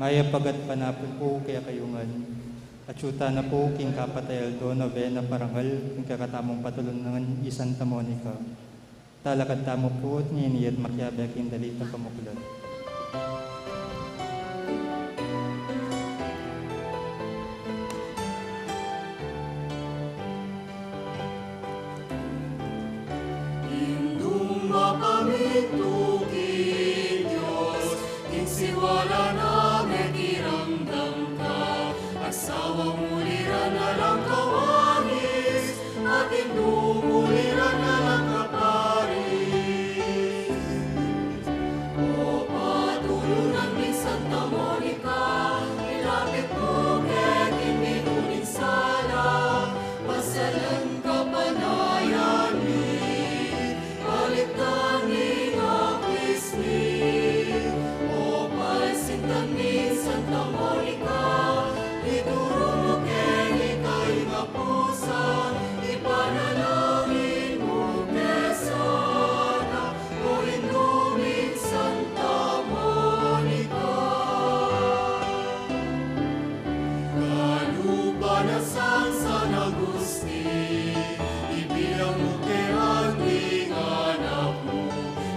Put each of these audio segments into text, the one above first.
Maya pagat panapon po kaya kayungan. At syuta na po king kapatayal do novena parangal king kakatamong patulungan i Santa Monica. Talakad tamo po at nginiyat makyabe king dalita pamuklat. Siwala na may kiramdam ka, asawa muliran na lang kawangis, at indumuliran na lang kaparis. O patulunan ni Santa Monica, ilapit mo kaya kininunin sala, pasalan ka panayan ni, balikan ni Agnes ni. Sintanin Santa Monica, ituro mo keng ika'y mapusan, ipanalangin mo kesana, o inumin Santa Monica. Kalupa na San Agustin, ibilang mo keng ang anak mo,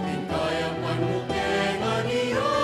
inkayapan mo keng aniyan.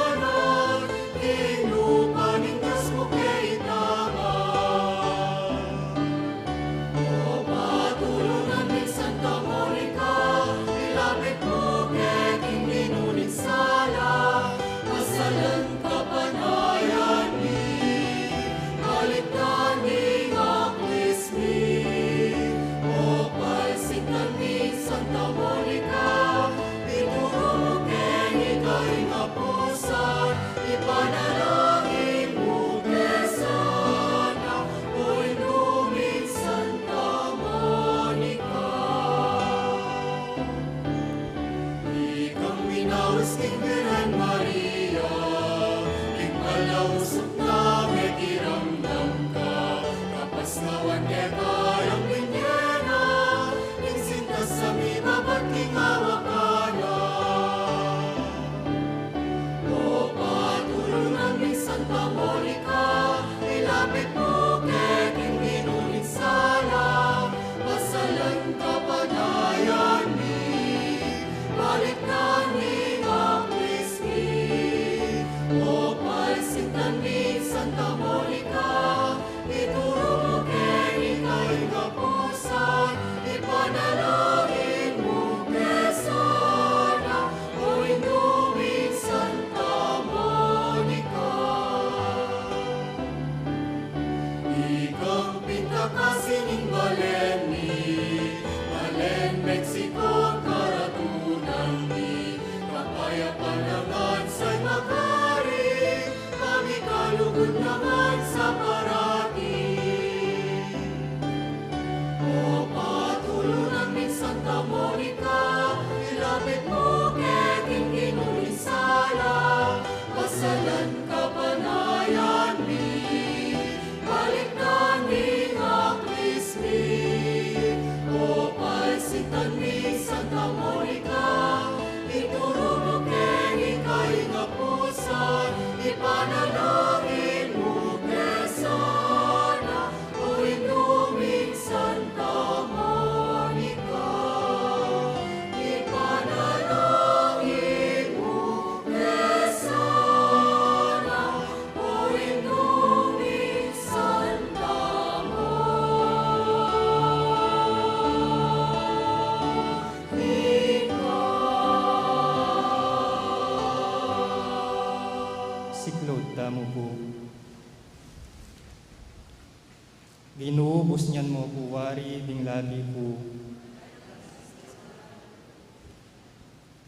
Ginuubos niyan mo po, wari ding labi po.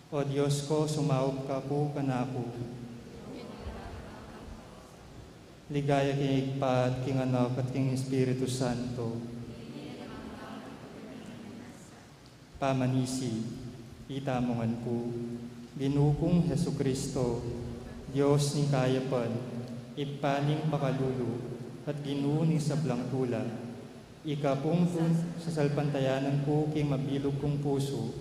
O Diyos ko, sumaup ka po kanako. Ligaya king igpa at king anak at king Espiritu Santo. Pamanisi, itamongan ko. Ginukong Hesu Kristo, Diyos ni kayapan, ipaning makalulu, at ginuning sablang tula. Ikapong sa salpantayanan ko king mabilog kong puso,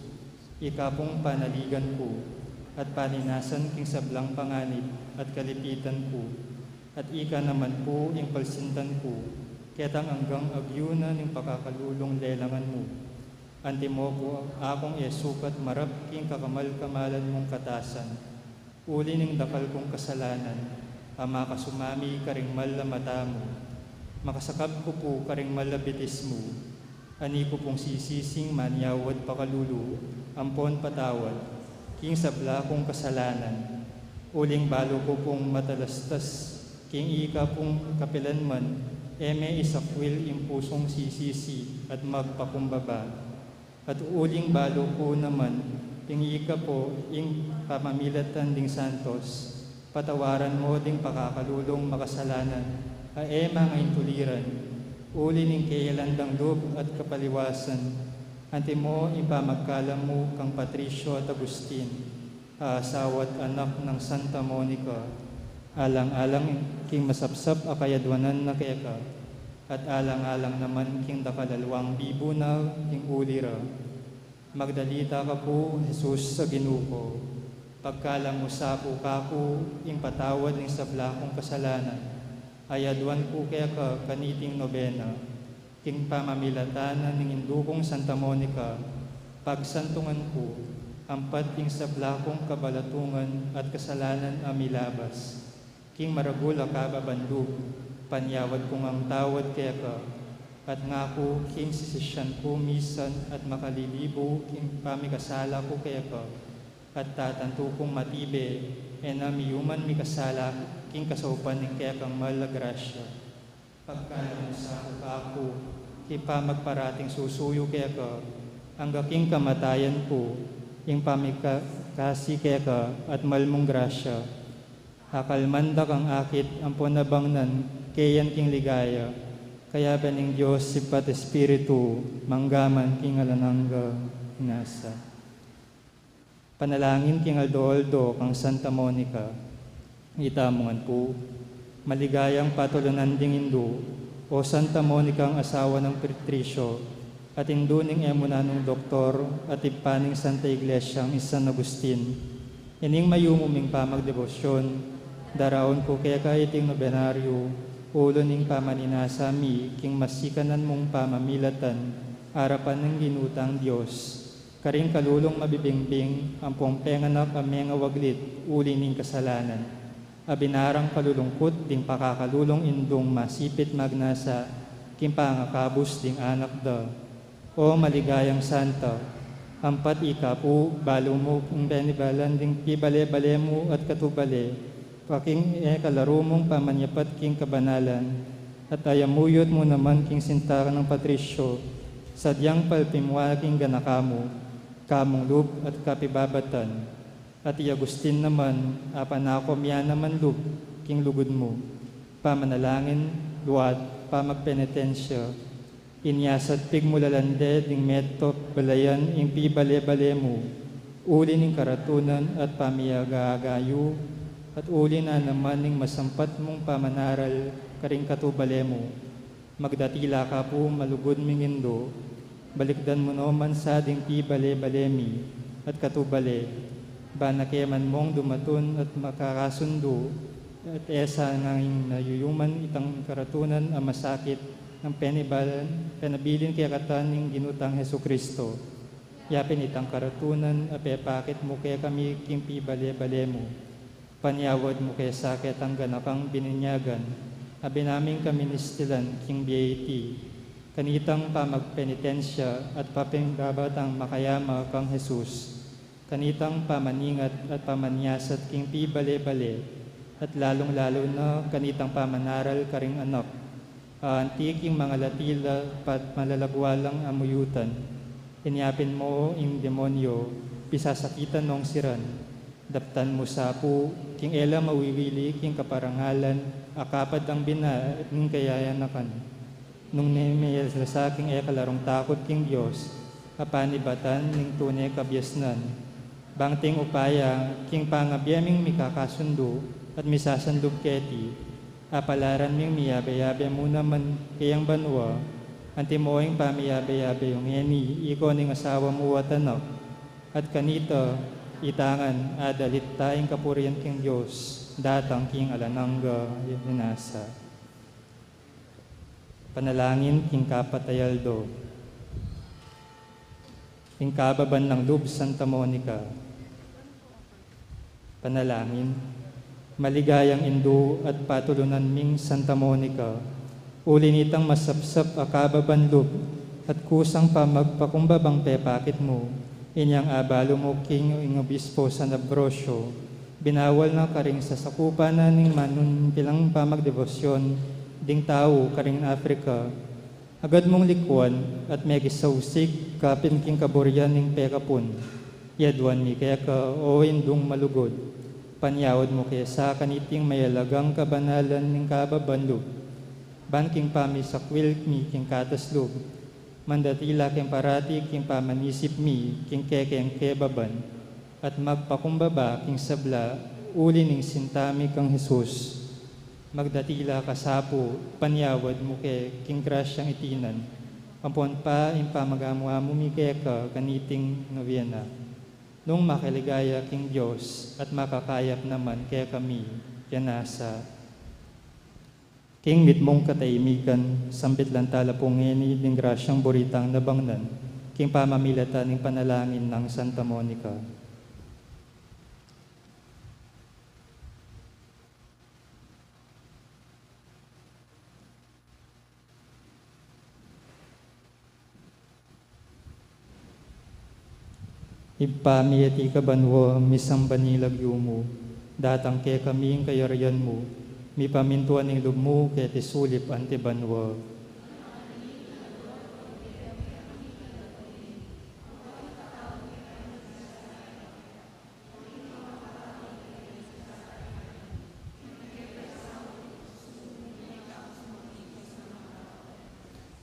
ikapong panaligan ko, at paninasan king sablang panganib at kalipitan ko. At ika naman po ing palsintan ko, ketang hanggang agyuna ning pakakalulong lelangan mo. Antimo ko akong esukat marap king kakamal-kamalan mong katasan. Uli ning dakal kong kasalanan, ama kasumami karing malamata mo. Makasakab ko po karing malabitis mo. Ani ko pong sisising manyawad pakalulu, ampon patawad, king sabla kong kasalanan. Uling balo ko pong matalastas, king ika pong kapilanman, eme isakwil yung pusong sisisi at magpakumbaba. At uling balo ko naman, king ika po yung pamamilatan ding santos, patawaran mo ding pakakalulong makasalanan, ema ngayon tuliran, uli ning kailandang loob at kapaliwasan, anti mo ipamagkala mo kang Patricio at Agustin, asawa't anak ng Santa Monica, alang-alang king masapsap akayadwanan na kaya at alang-alang naman king dakalalwang bibo na king ulira. Magdalita ka po, Jesus, sa ginuko, pagkalang mo sa po kako, ing patawad ng sabla kong kasalanan, ayadwan ko kaya ka kaniting nobena, king pamamilatanan ng indukong Santa Monica, pagsantungan ko, ampat king sabla kong kabalatungan at kasalanan amilabas, king maragula kababandug, panyawad kong ang tawad kaya ka, at ngako king sisisyan ko misan at makalilibo king pamikasala ko kaya ka, at tatanto kong matibe, enamiyuman mikasala king kasaupan ng kaya kang malagrasya. Pagkalang sa ako, kipa magparating susuyo kaya ka, ang gaking kamatayan ko, ing pamikasi kaya ka, at malmong grasya. Hakalmanda kang akit, ang punabangnan, kayan king ligaya, kaya ba ning Diyos sipat Espiritu, manggaman king alanangga nasa. Panalangin king Aldo-Aldo kang Santa Monica, itamongan po, maligayang patulunan ding Indo, o Santa Monica ang asawa ng Patricio, at induning emunanong doktor at ipaning Santa Iglesia ang San Agustin, ining mayumuming pamagdebosyon, daraon ko kaya kahiting nobenaryo, ulo ning pamaninasami, king masikanan mong pamamilatan, arapan ng ginutang Diyos, karing kalulong mabibingbing, ang pongpenganak ameng awaglit, uli ning kasalanan, abinarang kalulungkot, ding pakakalulong indong masipit magnasa, king pangakabus ding anak da, o maligayang Santa, ampat ika po, balo mo kung benibalan ding pibale-bale mo at katubale, paking kalaro mong pamanyapat king kabanalan, at ayamuyot mo naman king sintara ng Patricio, sadyang palpimwaking ganakamo, kamong lub at kapibabatan, at Agustin naman, apanakomya naman lub, king lugod mo, pamanalangin, luwat, pamagpenitensya, inyasat pigmulalande, ding metop, balayan, ing pibale-bale mo, uli ning karatunan at pamiyagagayo, at uli na naman ning masampat mong pamanaral, karing katubale mo, magdatila ka po malugod mingindo, balikdan mo naman sa ding pibale-balemi, at katubale, banakeman mong dumatun at makakasundo, at esa ngayong nayuyuman itang karatunan ang masakit ng penabilin kaya kataning ginutang Hesu Kristo. Yapin itang karatunan, apepakit mo kaya kami king pibale-bale mo. Panyawad mo kaya sakit ang ganapang bininyagan, abinaming kami nistilan king beati, kanitang pamagpenitensya at papinggabatang makayama kang Jesus, kanitang pamaningat at pamanyasat king pibale-bale, at lalong-lalo na kanitang pamanaral karing anak, antiking mga latila pat malalagwalang amuyutan, inyapin mo ing demonyo, pisasakitan nong siran, daptan mo sa po, king ela mawiwili king kaparangalan, akapad ang bina at ning kayayanakan. Nung nemeyel sa king ekalarong takot king Diyos, kapanibatan ning tunay kabyasnan, bangting upaya, king pangabyaming mikakasundo, at misasandog keti, apalaran ming miyabe-yabe mo naman kayang banwa, antimoing pamiyabe-yabe yung yeni, iko ning asawa mo at anak, at kanito, itangan, adalit tayong kapurian king Diyos, datang king alanangga inasa. Panalangin king kapatayaldo. King kababan ng Lub Santa Monica. Panalangin, maligayang indu at patulunan ming Santa Monica, ulinitang masapsap akababan Lub at kusang pa magpakumbabang pepakit mo, inyang abalo mo king ing obispo San Ambrosio, binawal na karing sa sakupan na ning manun bilang pamagdebosyon, ding tao karing Africa, agad mong likuan at may gisausig kapin king kaboryan ning pekapon, yadwan mi kaya ka o indung malugod, panyawad mo kaya sa kaniting mayalagang kabanalan ning kababanlog, banking pami sa kwil mi king kataslog, mandatila king parati king pamanisip mi king kekeng kebaban, at magpakumbaba king sabla, uli ning sintami kang Jesus. Magdatila kasapo, panyawad mo kay king grasyang itinan, ampon pa impamagamuha mo mi keka kaniting novena. Nung makiligaya king Diyos at makakayap naman kaya kami, yanasa. King mitmong katahimikan, sambit lang tala pongeni ng grasyang buritang nabangnan, king pamamilata ng panalangin ng Santa Monica. Ipamiyati ka banwa, misang banilag yumo, datang ke kaming kayarian mo, mi pamintuan ng lub mo, kaya tisulip ante banwa.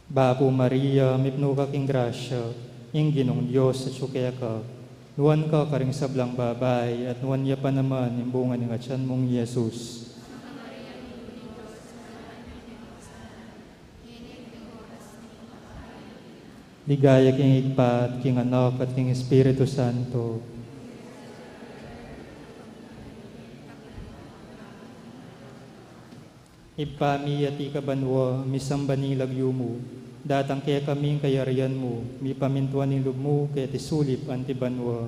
Bapo Maria, mipno ka king grasya, ing ginong Diyos sa tsukaya ka, nuwan ka karing sablang babay, at nuwan niya pa naman yung bunga ng atyan mong Yesus. Ligaya king igpat, king anak, at king Espiritu Santo. Ipami at ikabanwa, misang banilag yumo, datang kaya kaming kayarian mo, mi pamintuan ng lub mo, kaya tisulip antibanwa.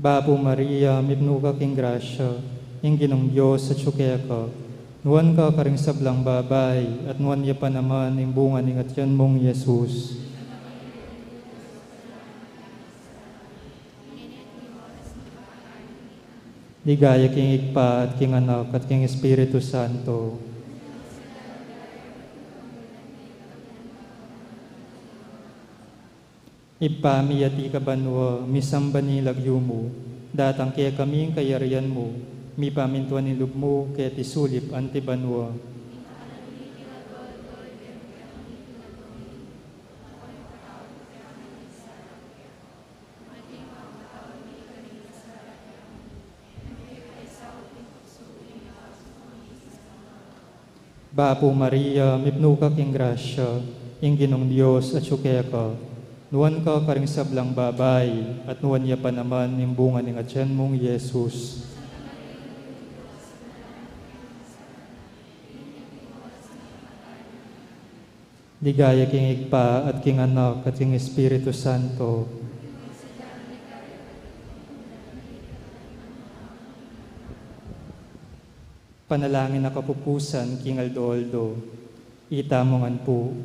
Bapo Maria, mipno ka king grasya, ing ginong Diyos sa tsukaya ka, nuwan ka karing sablang babay, at nuwan niya pa naman yung bunga ng atyan mong Yesus. Ligaya king igpa, at king anak, at king Espiritu Santo. Ipami at ikabanwa, misang banilag yumo, datang kaya kaming kayarian mo, mi pamintuan ng lub mo, kaya tisulip antibanwa. Bapo Maria, mipno ka king grasya, ing ginong Diyos at tsukaya ka, nuwan ka karing sablang babay, at nuwan niya pa naman yung bunga ng atyan mong Yesus. Ligaya king igpa, at king anak, at king Espiritu Santo. Panalangin na kapupusan, king Aldo-Aldo, itamongan po,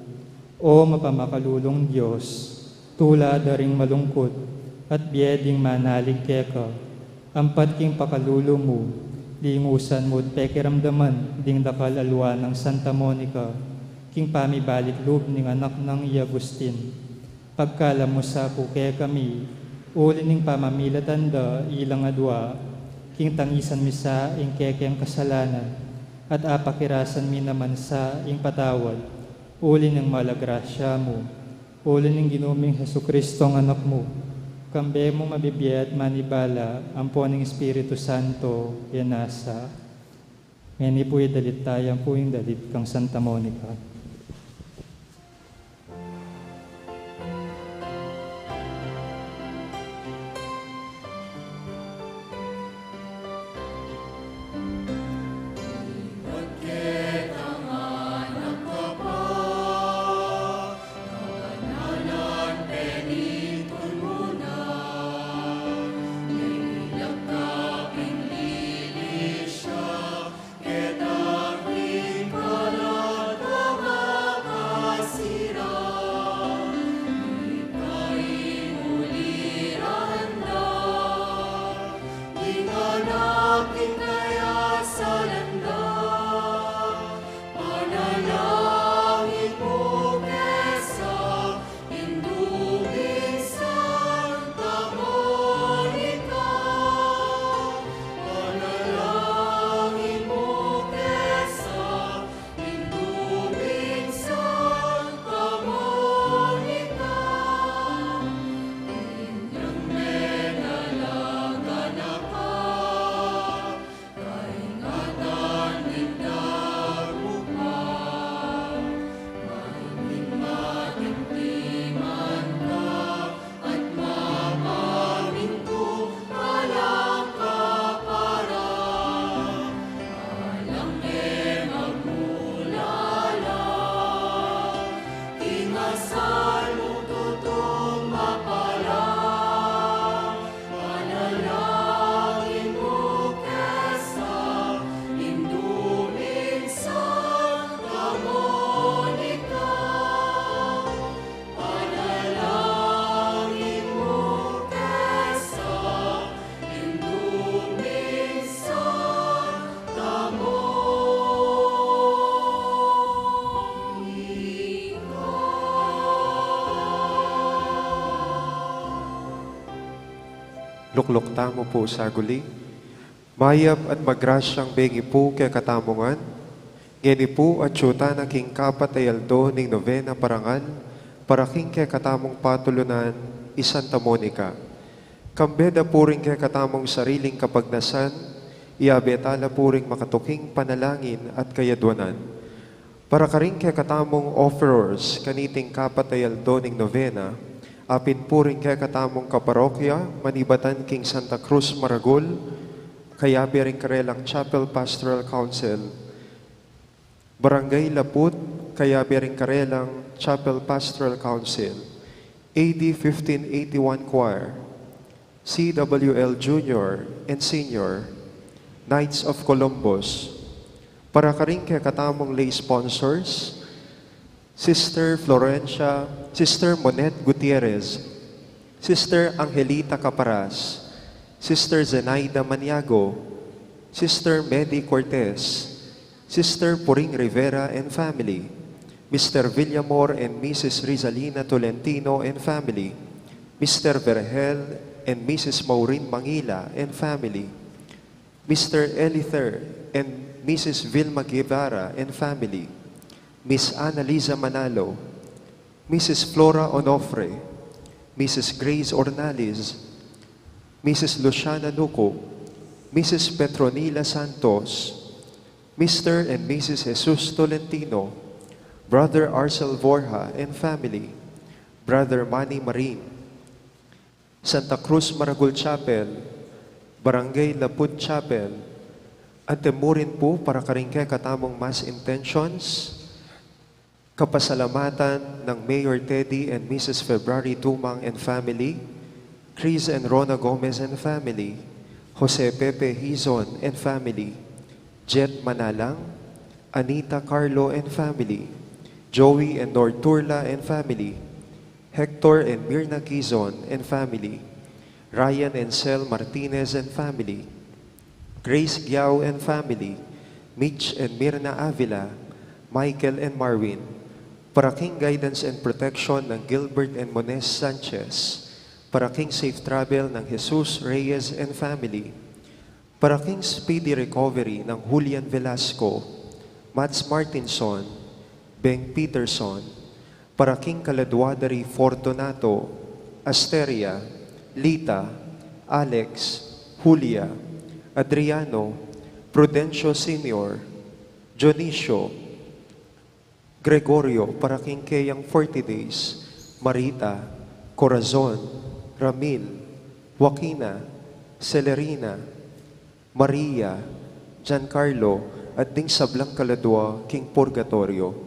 o mapamakalulong Diyos, tula daring malungkot, at biyeding manalig keka, ampat king pakalulo mo, lingusan mo't pekiramdaman, ding dakal alwa ng Santa Monica, king pamibalik loob ng anak ng Agustin. Pagkala mo sa puke kami, uli ning pamamilatanda ilang adwa, king tangisan mi sa ing kekeng kasalanan, at apakirasan mi naman sa ing patawad, uli ng malagrasya mo, uli ng ginuming Jesucristo ang anak mo, kambe mo mabibiyat manibala, ampo ng Espiritu Santo, yanasa. Ngayon po dalit tayo po yung dalit kang Santa Monica. Luklok tamo po sa guli. Mayap at magrasyang bengi po kay katamongan. Geni po at syuta na king kapatayaldo ning novena parangan para king kay katamong patulunan Santa Monica. Kambeda po rin kay katamong sariling kapagnasan, iabetala po rin makatuking panalangin at kayadwanan. Para ka rin kay katamong offerers kaniting kapatayaldo ning novena, apin po rin kay katamong kaparokya, manibatan king Santa Cruz Maragol, kaya rin karelang Chapel Pastoral Council, Barangay Laput, kaya rin karelang Chapel Pastoral Council, AD 1581 Choir, CWL Junior and Senior, Knights of Columbus. Para ka rin kay katamong lay sponsors, Sister Florencia, Sister Monet Gutierrez, Sister Angelita Caparas, Sister Zenaida Maniago, Sister Medi Cortez, Sister Puring Rivera and family, Mr. Villamor and Mrs. Rizalina Tolentino and family, Mr. Vergel and Mrs. Maureen Mangila and family, Mr. Elither and Mrs. Vilma Guevara and family, Miss Annalisa Manalo, Mrs. Flora Onofre, Mrs. Grace Ornales, Mrs. Luciana Nuco, Mrs. Petronila Santos, Mr. and Mrs. Jesus Tolentino, Brother Arcel Borja and family, Brother Manny Marin, Santa Cruz Maragol Chapel, Barangay Laput Chapel, at temurin po para karingke katamong mass intentions, kapasalamatan ng Mayor Teddy and Mrs. February Tumang and family, Chris and Rona Gomez and family, Jose Pepe Hizon and family, Jet Manalang, Anita Carlo and family, Joey and Norturla and family, Hector and Mirna Quizon and family, Ryan and Sel Martinez and family, Grace Giao and family, Mitch and Mirna Avila, Michael and Marvin, para king guidance and protection ng Gilbert and Mones Sanchez, para king safe travel ng Jesus Reyes and family, para king speedy recovery ng Julian Velasco, Mats Martinson, Beng Peterson, para king Caladwadari Fortunato, Asteria, Lita, Alex, Julia, Adriano, Prudencio Senior, Dionisio, Gregorio, para Kingkeyang 40 days, Marita, Corazon, Ramil, Joaquina, Celerina, Maria, Giancarlo, at ding sablang kaladwa, King Purgatorio.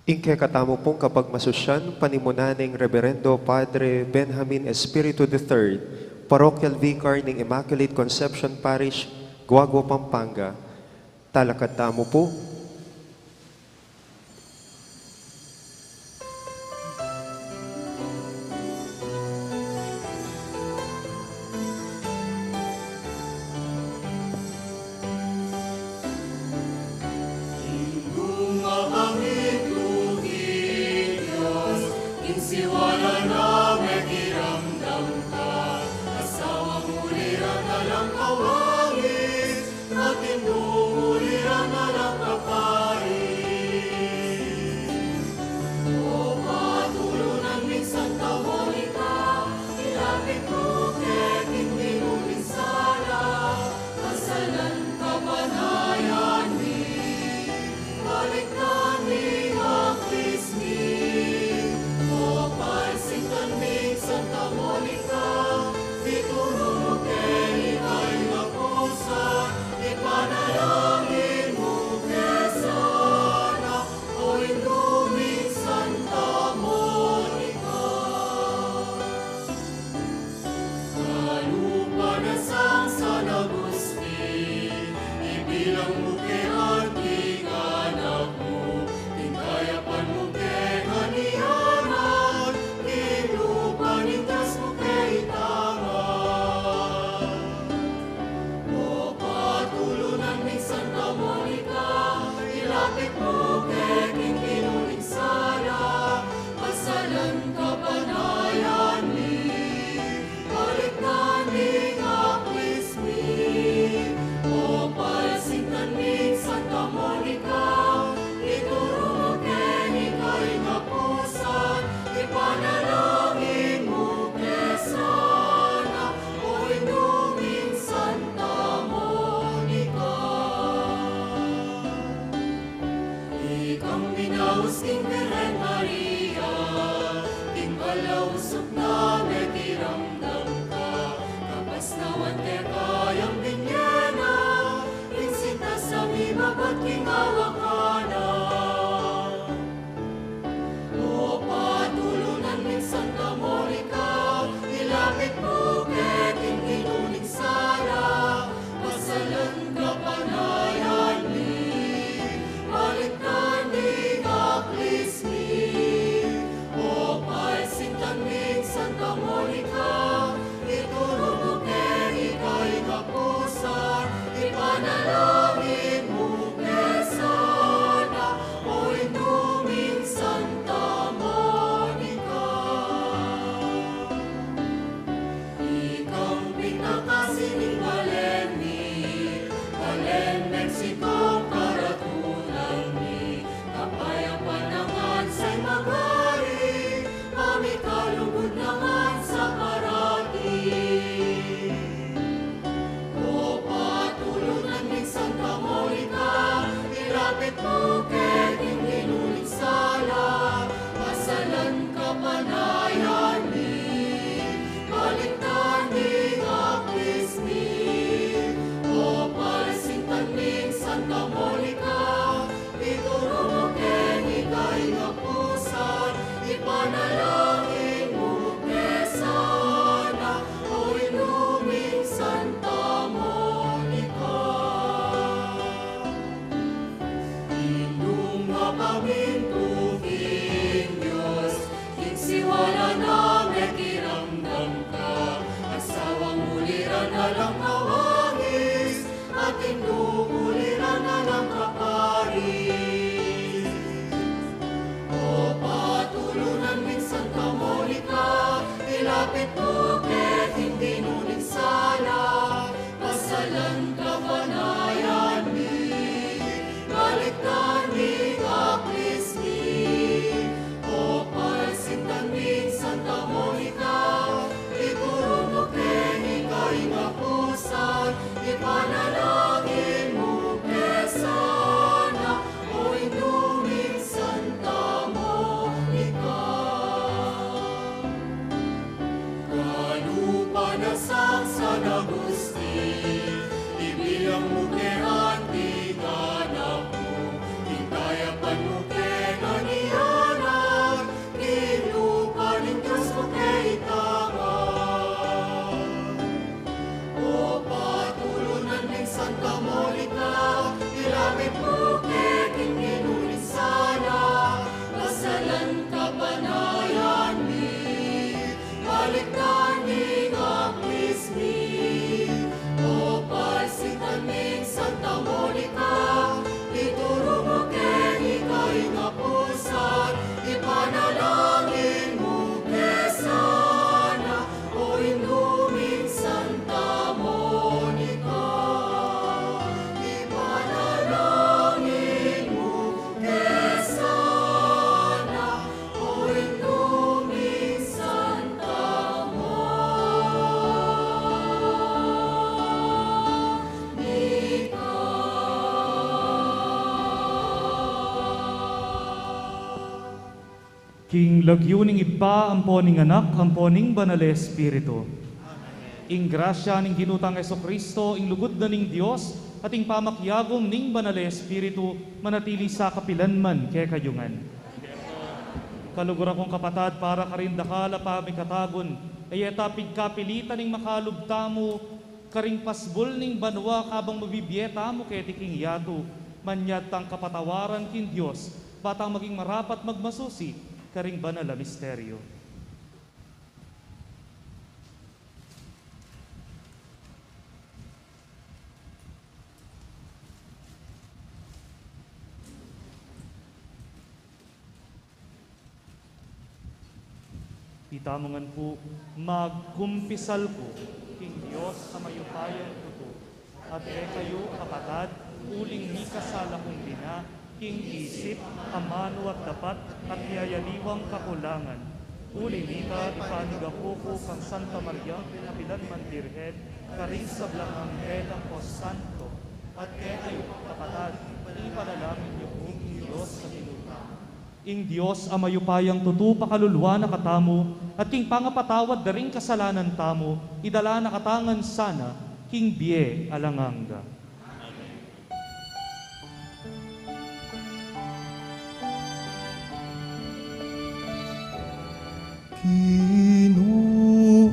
Ingke katamo pong kapag masusyan, panimunaning Reverendo Padre Benjamin Espiritu III, Parochial Vicar ng Immaculate Conception Parish, Guagua, Pampanga. Talakad tamo po. Gumamit lugi Diyos, insiwala namin iramdam ka. Asawa muliran na lang kawangis, at indumuliran na lang kaparin. O patulunan min Santa Monica, ilapit mo keting dinuming sala, kasalan kapanayan mi. Balik kami ang Krismi, o pansintan mi Santa Monica, ituro mo kay ika'y napusan, ipanalangin mo kesana, o induming Santa Monica. Kalupa na sang San Agustin, ibilang mo kay ating anak mo, tingkayapan mo kay ganiyanan, ilupa ni Diyos mo kay itangan. O patulunan ni Santa Monica, ilapit mo kay King Pinuning Sara, pasalan kapanayan ni, balik namin ang Krismi, o palsintan ni Santa Monica, ituro mo kay ika'y napusan, ipanalangin mo kesana, o induming Santa Monica. Ikang binaus King Virgen Maria, King balausok na metiramdam ka, kapas nawan te kayang binyena, insinta sa mimabat King awakana. O patulunan min Santa Monica, ilapit mo kay King Pinuning Sara, pasalan kapanayan ni, balik kami ang Krismi, o palsintan min Santa Monica, ituro mo kay ika'y kapusan, ipanalangin mo kesana. King lagyuning iba ang poning anak, ang poning banal Espiritu. Ing grasya ning ginutang Kristo, ing lugod na ning Dios, at ing pamakyagom ning banal Espiritu, manatili sa kapilanman kay kayungan. Kalugura kong kapatad, para karin dakala pa may katagon, ay etapig kapilitan ning makalubta mo, karing pasbol ning banwa kabang mabibiyeta mo kay tiking yato, manyat tang kapatawaran kin Dios, batang maging marapat magmasusi, karing banal na misteryo. Itamongan po, magkumpisal ko, king Diyos sa mayupayang tuto, at kayo, kapatad, uling ni kasala kong dina, king isip, amano at dapat, at yayaliwang kakulangan. Uli nita, ipanigapo ko kang Santa Maria, kapilan man dirhet, karing sa blangang belang o santo, at kayo, kapatad, ipanalangin niyo po, Diyos sa tinutang. Ing Diyos, amayupayang tutu, pakaluluwa na katamo, at king pangapatawad na rin kasalanan tamo, idala na katangan sana, king biye alanganga.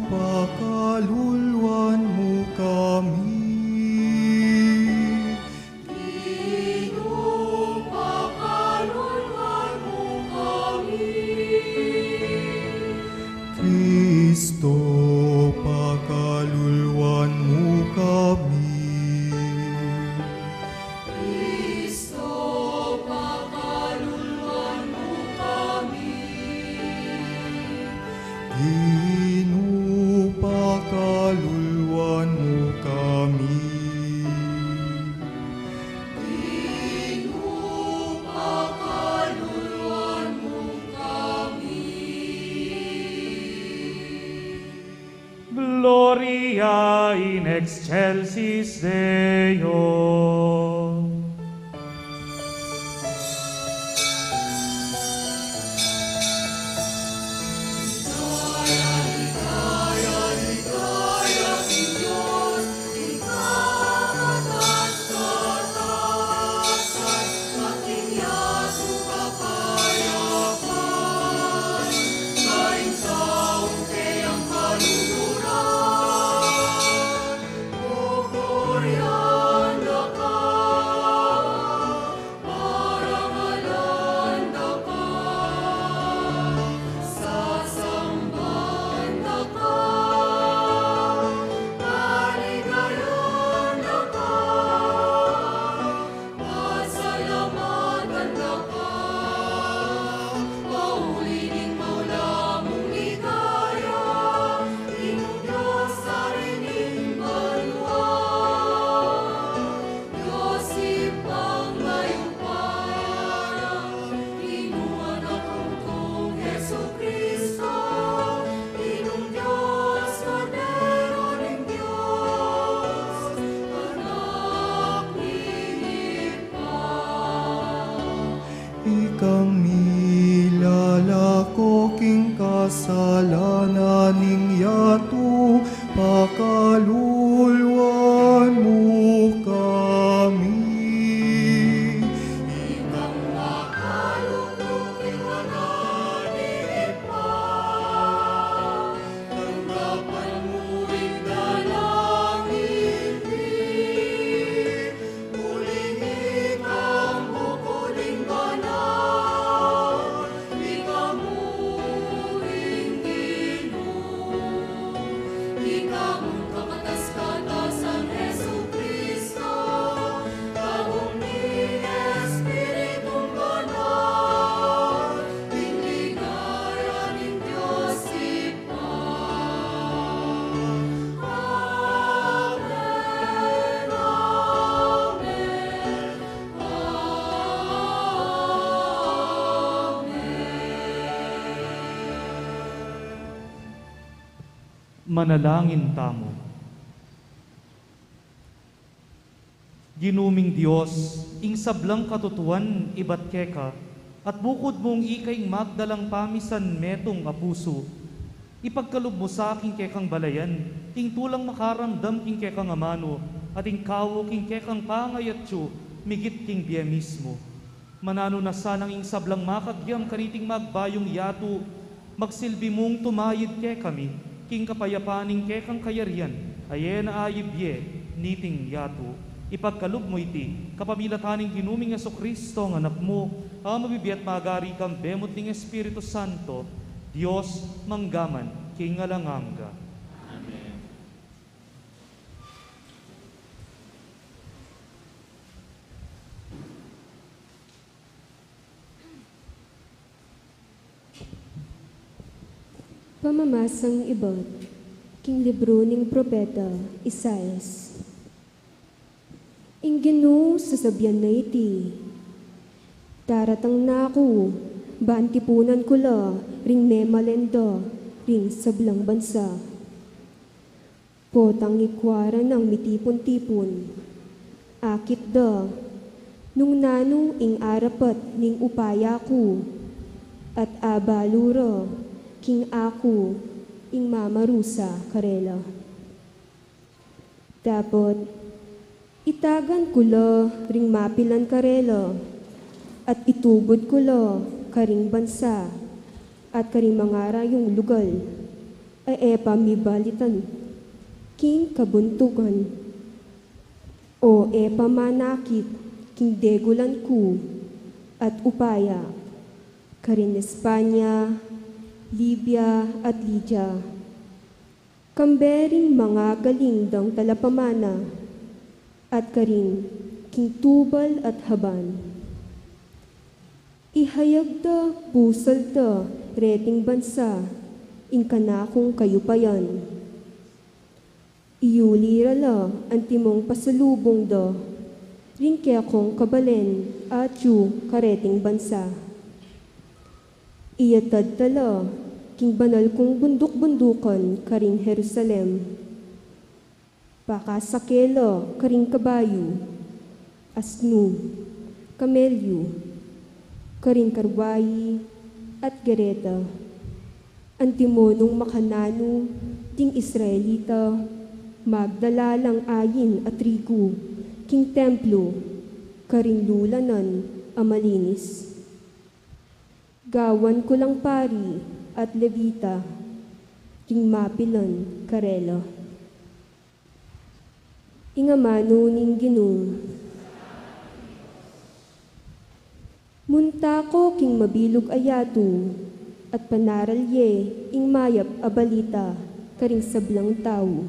Pakaluluan mo kami. Pakaluluan mo kami. Kristo, pakaluluan mo kami. Kristo, pakaluluan mo kami. Pakaluluan mo kami. Pakaluluan mo kami. Gloria in excelsis Deo. Ikang milalako king kasalanan ning yato, pakaluluan mo kami. Ikang makaluluking mananigit pa, tanggapan mo'y dalangin din. Muling ikang bukuling banal, ikaw mo'y Ginoo. Ikaw ang kakatas-katasan Jesucristo, kagum ni Espiritong Banal, inligaya ning Diyos Ipa. Amen, amen, Manalangin tamo. Ginuming Dios, ing sablang katutuan ibat keka, At bukod mong ikaing magdalang pamisan metong apuso, ipagkalob mo sa aking kekang balayan, ting tulang makaramdam king kekang amano, at ing kawo king kekang pangayatyo, migit king biya mismo. Manano na sanang ing sablang makagyam kaniting magbayong yato, magsilbi mong tumayid ke kami, king kapayapaning kekang kayarian, ayena ayibye, niting yato. Ipagkalob mo iti, kapamilataning ginuming Kristo ang anak mo, ang mabibiyat magari kang bemot ng Espiritu Santo, Diyos manggaman, king alanganga. Pamamasang ibat, king libro ng propeta Isaias. Inginu sasabyan na iti, daratang na ako, baantipunan ko la, ring memalenda, ring sablang bansa. Potang ikwara ng mitipon-tipon, akit da, nung nano ing arapat ning upaya ko, at abalura, king ako, ing mamarusa karela. Dapat, itagan ko la, ring mapilan karela, at itubod ko la, karing bansa, at karing mangara yung lugal, ay epa mibalitan, king kabuntukan, o epa manakit, king degulan ko, at upaya, karin Espanya, Libya at Lydia. Kambering mga galing dang talapamana, at karing king Tubal at Haban. Ihayag da, pusal da, reting bansa, ingkanakong kayupayan. Iulira la, antimong pasalubong da, rin kaya kong kabalen, at yu kareting bansa. Iyatad tala, king banal kong bunduk-bundukan, karing Jerusalem. Pakasakela, karing kabayo, asno, kamelyo, karing karwayi, at gereta. Antimonong makanano, ding Israelita, magdalalang ayin at trigo, king templo, karing lulanan, amalinis. Gawan ko lang pari at levita, king mapilan karela. Ingamano ning Ginoo. Munta ko king mabilog ayato, at panaralye ing mayap abalita, karing sablang tao.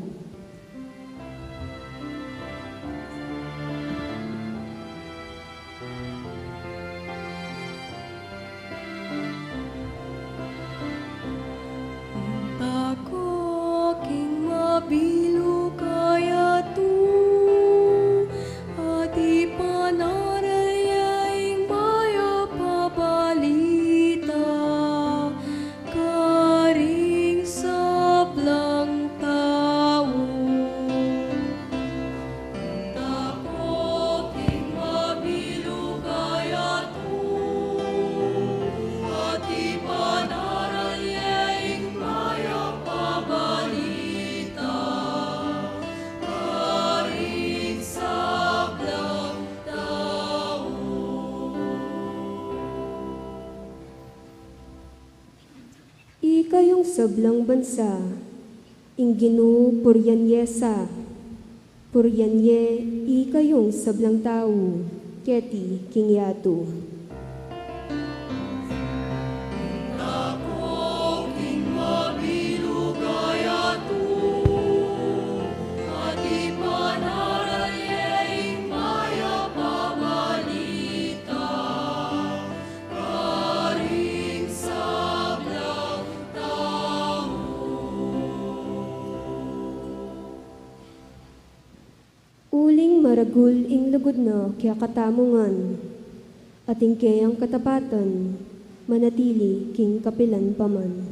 Ikayong sablang bansa, Inginu puryanyesa, puryanye ikayong sablang tao, keti kingyato. Uling maragul ing lugod na kaya katamungan, ating kayang katapatan, manatili king kapilan paman.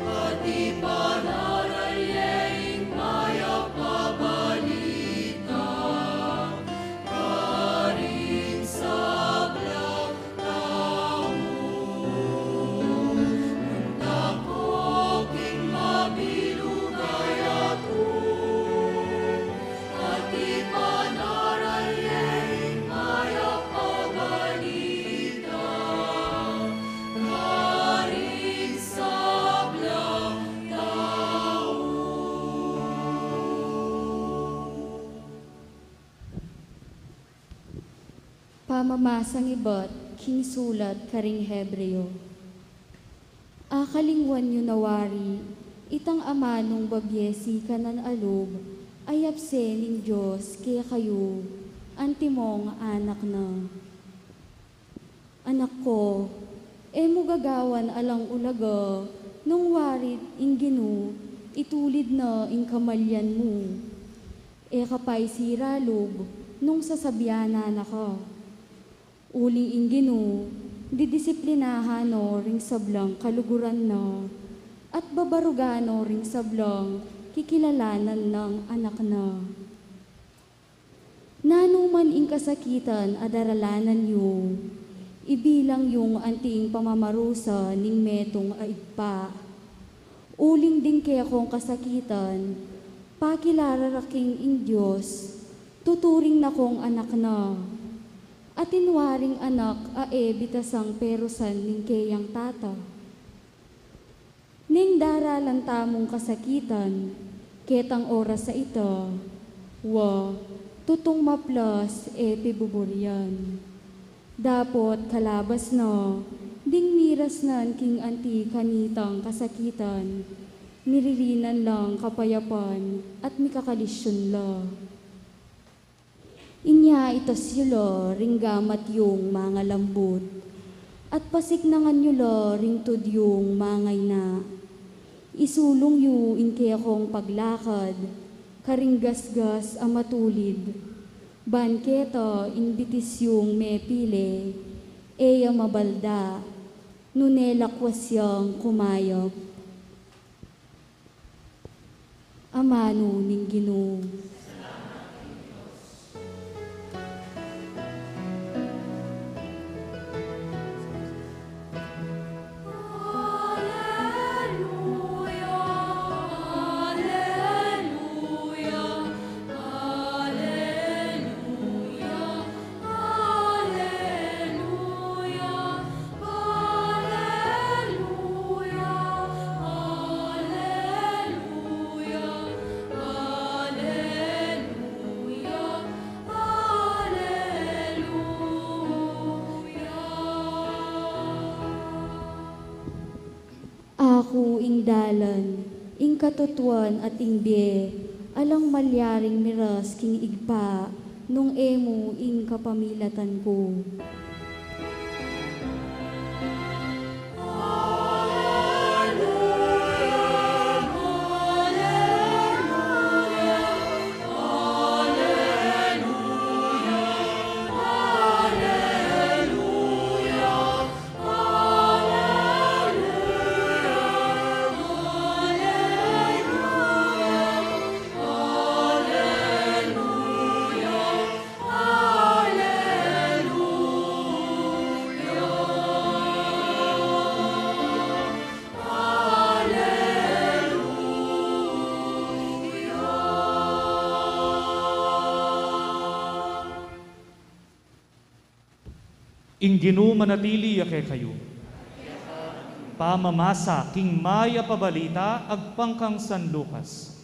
At ipanarayeng Pamamasang iba't king sulat karing Hebreo. Akalingwan yu nawari, itang ama nung babyesi kanan alob, ay apse ning Diyos kaya kayo, antimong anak na. Anak ko, mo gagawan alang ulaga, nung warit ingginu, itulid na ing kamalyan mo. Kapay siralog, nung sasabianan ako. Uling ingginu, didisiplinahan no ring sablang kaluguran na, at babarugano ring sablang kikilalanan ng anak na. Nanuman ing kasakitan adaralanan yu, ibilang yung anting pamamarusa ning metong aigpa. Uling din kaya kong kasakitan, pakilararaking ing Diyos, tuturing na kong anak na. Atinwaring anak bitasang perusan ning kayang tata. Ning daralan tamong kasakitan, ketang oras sa ito, tutong maplas pibuburyan. Dapot kalabas na, ding miras nan king anti kanitang kasakitan, niririnan lang kapayapan at mikakalisyon la. Inya itas yulo ring gamat yung mga lambot, at pasiknangan yulo ring tud yung mangay na. Isulong yu in kaya kong paglakad, karing gasgas ang matulid. Banketa in bitis yung mepile, eya mabalda, nunelakwas yung kumayop. Amano ning Ginoo. Ako ing dalan, ing katutuan at ing biye, alang malyaring miras king igpa, nung emo ing kapamilatan ko. Ingginu manatili yake kayo. Pamamasa king maya pabalita agpangkang San Lucas.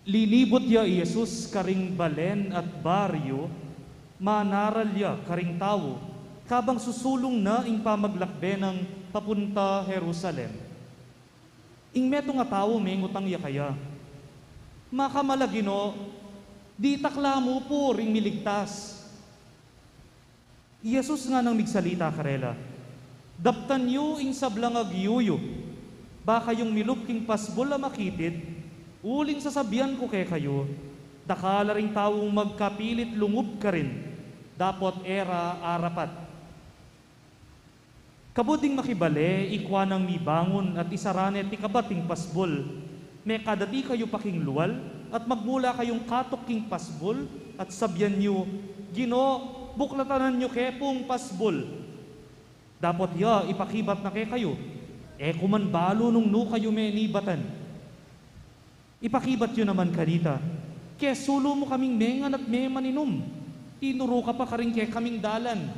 Linibot ya Jesus karing balen at baryo, manaral ya karing tao, kabang susulong na ing pamaglakbe ng papunta Jerusalem. Ing meto nga tao may ngutang ya kaya. Makamalagino, di takla mo po ring miligtas. Jesus nga nang migsalita karela, daptan yu ing sablang agyuyo, baka yung milupking pasbol na makitid, uling sasabihan ko kay kayo, dakala ring taong magkapilit lungob ka rin, dapot era arapat. Kabuding makibale, ikwa ng mibangon at isaranet ti kabating pasbol, may kadati kayo paking luwal, at magmula kayong katok king pasbol, at sabyan nyo, Gino, buklatanan nyo kepong pasbol. Dapot ya, ipakibat na kay kayo, kuman balo nung no kayo may nibatan. Ipakibat yun naman kanita. Kaya sulo mo kaming mengan at may maninom. Tinuro ka pa karing kaya kaming dalan.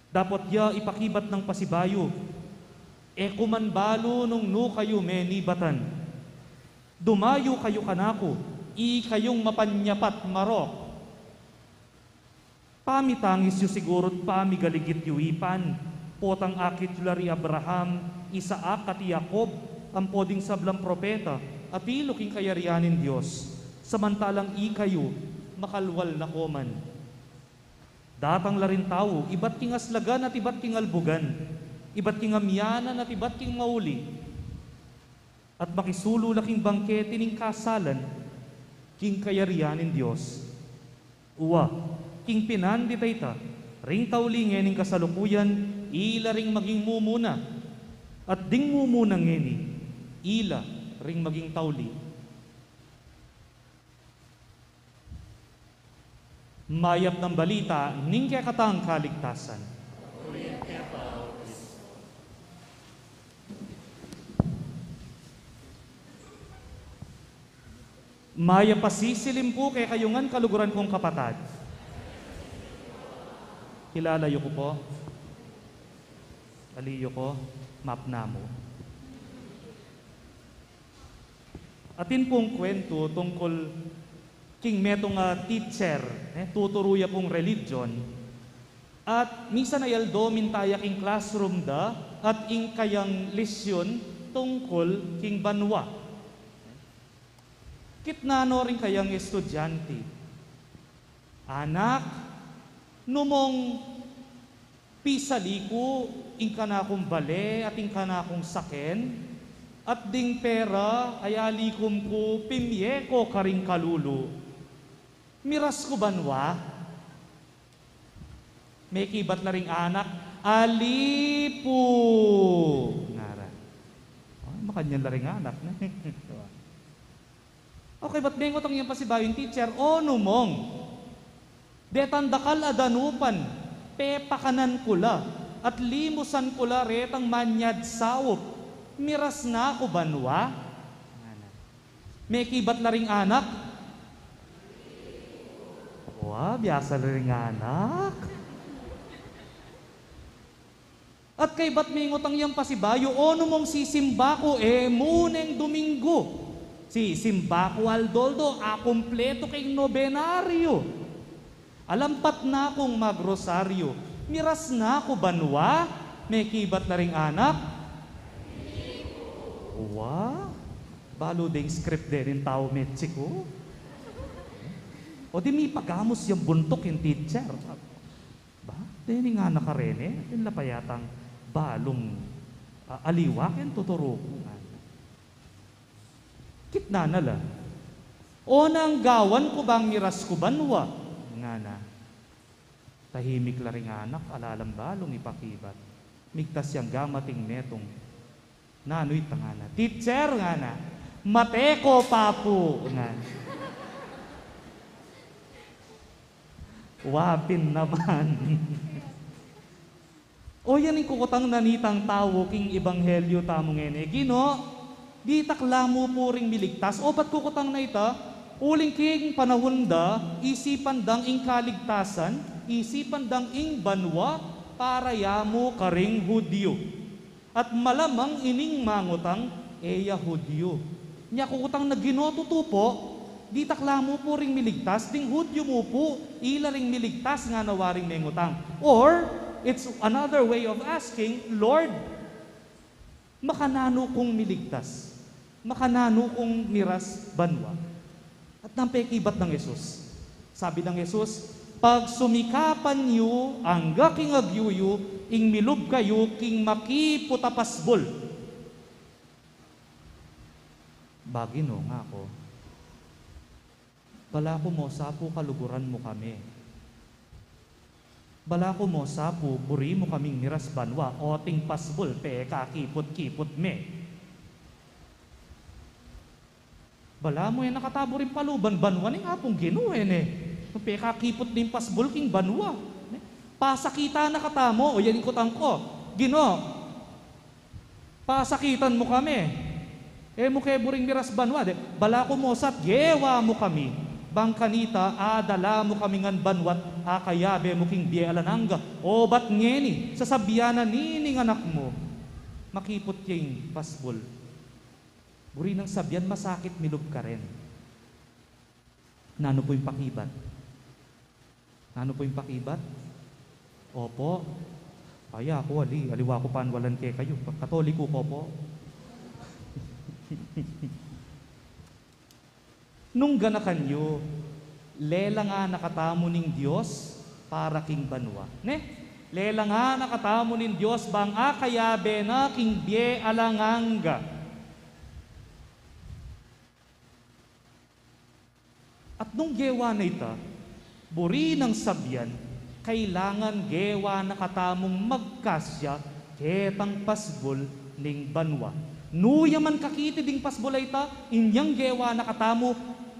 Dapat ya ipakibat ng pasibayo. Kuman balo nung no kayo menibatan. Dumayo kayo kanako, kayong mapanyapat marok. Pamitangis yu sigurot pamigaligit yu ipan. Potang akit yu lari Abraham, Isaak at Yakob, ang poding sablang propeta, at iluking kayarianin Diyos. Samantalang kayo, makalwal na koman. Datang larin tao, iba't king aslagan at iba't king albugan, iba't king amyanan at iba't king mauli, at makisulo laking bangkete ning kasalan, king kayarianin Diyos. Uwa, king pinanditay ta, ring tauling ning kasalukuyan, ila ring maging mumuna, at ding mumuna ngeni, ila ring maging tauli. Mayap ng balita, ning kaya katang kaligtasan. Maya pasisilim po kay kayungan kaluguran kong kapatad. Kilalayo ko po. Aliyo ko, map na mo. Atin pong kwento tungkol king metong teacher, tuturuya pong religion. At minsan ay aldo mintaya king classroom da at ing kayang lesyon tungkol king banwa. Kitnano rin kayang estudyante. Anak, numong pisaliku, ing kanakong bale at ing kanakong saken, at ding pera ay alikom ko pimye ko karing kalulu. Miras ko banwa? May kibat na ring anak, alipo. Ngara. Oh, makanya na ring anak. Okay, ba't may ngotang yan pa si Bayon teacher? O numong, detandakal adanupan, pepakanan kula, at limusan kula retang manyad sawop. Miras na ako banwa? May kibat na ring anak? Wah, biasa na ring anak. At kay ba't may ngutang yan pa si Bayo? O numong sisimba ko, muneng Domingo. Sisimba ko aldoldo, kumpleto kay nobenaryo. Alampat na akong magrosaryo. Miras na ako banwa? May kibat na ring anak? Wah, balo ding script din yung tao Mexico. O di may pagamos yung buntok yung teacher. Ba? Dini nga nakarene, yung lapayatang balong aliwak yung tuturo ko. Kitna nala. O nang gawan ko bang miras ko banwa? Nga na. Tahimik la ring anak, alalam balong ipakibat. Migtas yang gamating netong nanoy tangana. Teacher nga na. Mateko papu. Nga. Wapin naman. O yan yung kukutang nanitang tao king ebanghelyo tamong ene. Gino, di takla mo po ring miligtas. O ba't kukutang na ita? Uling king panahon da, isipan dang ing kaligtasan, isipan dang ing banwa, para yamo karing Hudyo. At malamang ining mangutang, eya Hudyo. Nya kukutang na ginotutupo, di takla mo po ring miligtas, ding Hudyo mo po, ila ring miligtas nga nawaring mengutang. Or, it's another way of asking, Lord, makanano kong miligtas? Makanano kong miras banwa? At nampekibat ng Yesus. Sabi ng Yesus, pag sumikapan niyo ang gaking agyuyo, ing milub kayo, king makiputapasbol. Bagino nga ako. Bala ko mo, sapo kaluguran mo kami. Bala ko mo, sapo, buri mo kaming miras banwa, o ting pasbol, pe kakipot-kipot me. Bala mo yan nakatabo rin paluban, banwa ning apong ginuwen eh. Pe kakipot din pasbol king banwa. Pasakita na katamo, o yan yung kutang ko. Gino, pasakitan mo kami. mo kay buring miras banwa, bala ko mo sat, gewa mo kami. Bang kanita, adala mo kami ngan banwat, akayabe mo king biealananga. O bat ngeni, sasabianan nining anak mo, makipot yung pasbol. Buri ng sabyan, masakit milub ka rin. Nano po yung pakibat? Nano po yung pakibat? Opo. Kaya ako, aliwa ko panwalan kay kayo. Katoliko ko po. Nung ganakan nyo, lela nga nakatamo ning Diyos para king banwa. Ne? Lela nga nakatamo ning Diyos bang akayabe na king bie alanganga. At nung gewa na ita, buri ng sabyan, kailangan gewa na katamong magkasya ketang pasbol ning banwa. Nuyaman kakiti ding pasbol ay ita, inyang gewa na katamo,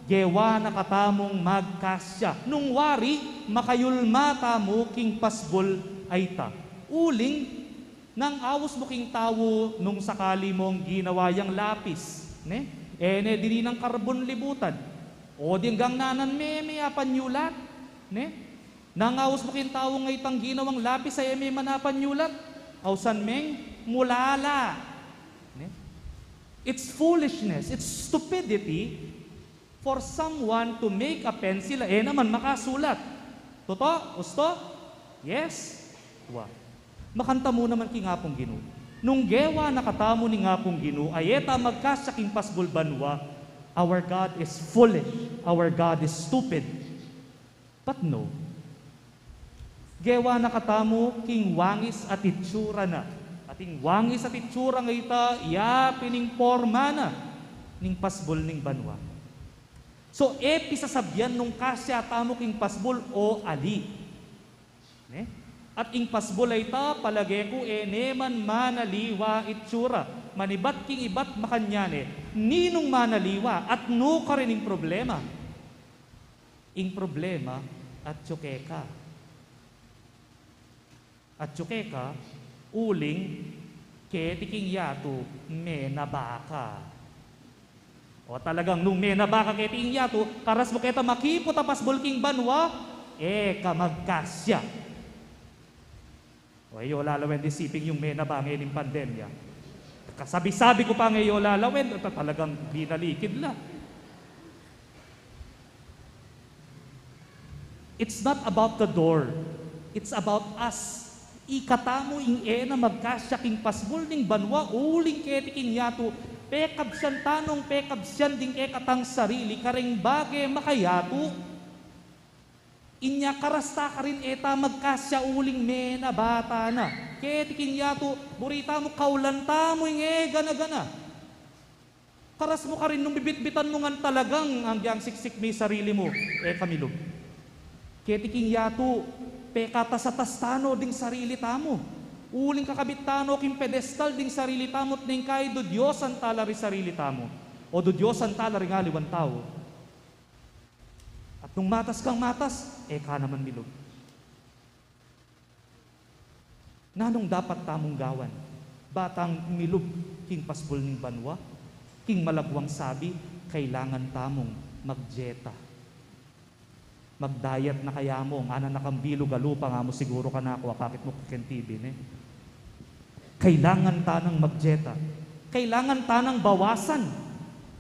gewa na katamong magkasya. Nung wari, makayulmata mo king pasbol ay ita. Uling, nang awas mo king tawo nung sakali mong ginawayang lapis. Ne? Dini ng karbon libutan. O di hanggang nanan may apanyulat. Ne? Nang awas mo king tawo ngay tang ginawang lapis ay may manapanyulat. Awsan meng mulala. Ne? It's foolishness, it's stupidity for someone to make a pencil naman makasulat. Toto? Gusto? Yes? Wa. Makanta mo naman king ngapong Ginoo. Nung gewa nakatamo ni ngapong Ginoo, ayeta magkasyaking pasbol banwa, our God is foolish, our God is stupid. But no. Gewa nakatamo king wangis at itsura na. Ating wangis at itsura nga ita, pining forma na ning pasbol ning banwa. So, pisasabyan nung kasya tamo king pasbol o ali. Ne? At ing pasbol ay ita, palagay ko, neman manaliwa itsura. Manibat king ibat makanyane, ninong manaliwa, at no ka rin ing problema. Ing problema, at tsukeka. At tsukeka, uling, ketiking yato, menabaka. O talagang nung menabaka ketiking yato, karas mo keta makipot apas bulking banwa, kamagkasya. O ayo lalawen disiping yung menabangin ng pandemya. Kasabi-sabi ko pa ngayon lalawen, talagang binalikid la. It's not about the door. It's about us. Ikatamo ing na magkasya king pasbol ning banwa uling ketiking yato pekabsyan tanong pekabsyan ding katang sarili karing bagay makayato inya karasta ka rin eta magkasya uling mena bata na ketiking yato burita mo kaulanta mo ing gana-gana karas mo ka rin nung bibitbitan mo nga talagang hanggang siksik may sarili mo kamilog ketiking yato pekatasatas tano ding sarili tamo. Uling kakabit tano king pedestal ding sarili tamo at ning kay do Diyos ang talari sarili tamo. O do Diyos ang talari nga liwan tao. At nung matas kang matas, ka naman milog. Nanong dapat tamong gawan? Batang milog king pasbol ning banwa, king malabwang sabi, kailangan tamong magjeta. Magdayat na kaya mo, nga na nakambilo galupa nga mo siguro ka na ako, akakit mo kakentibin Kailangan tanang magjeta. Kailangan tanang bawasan.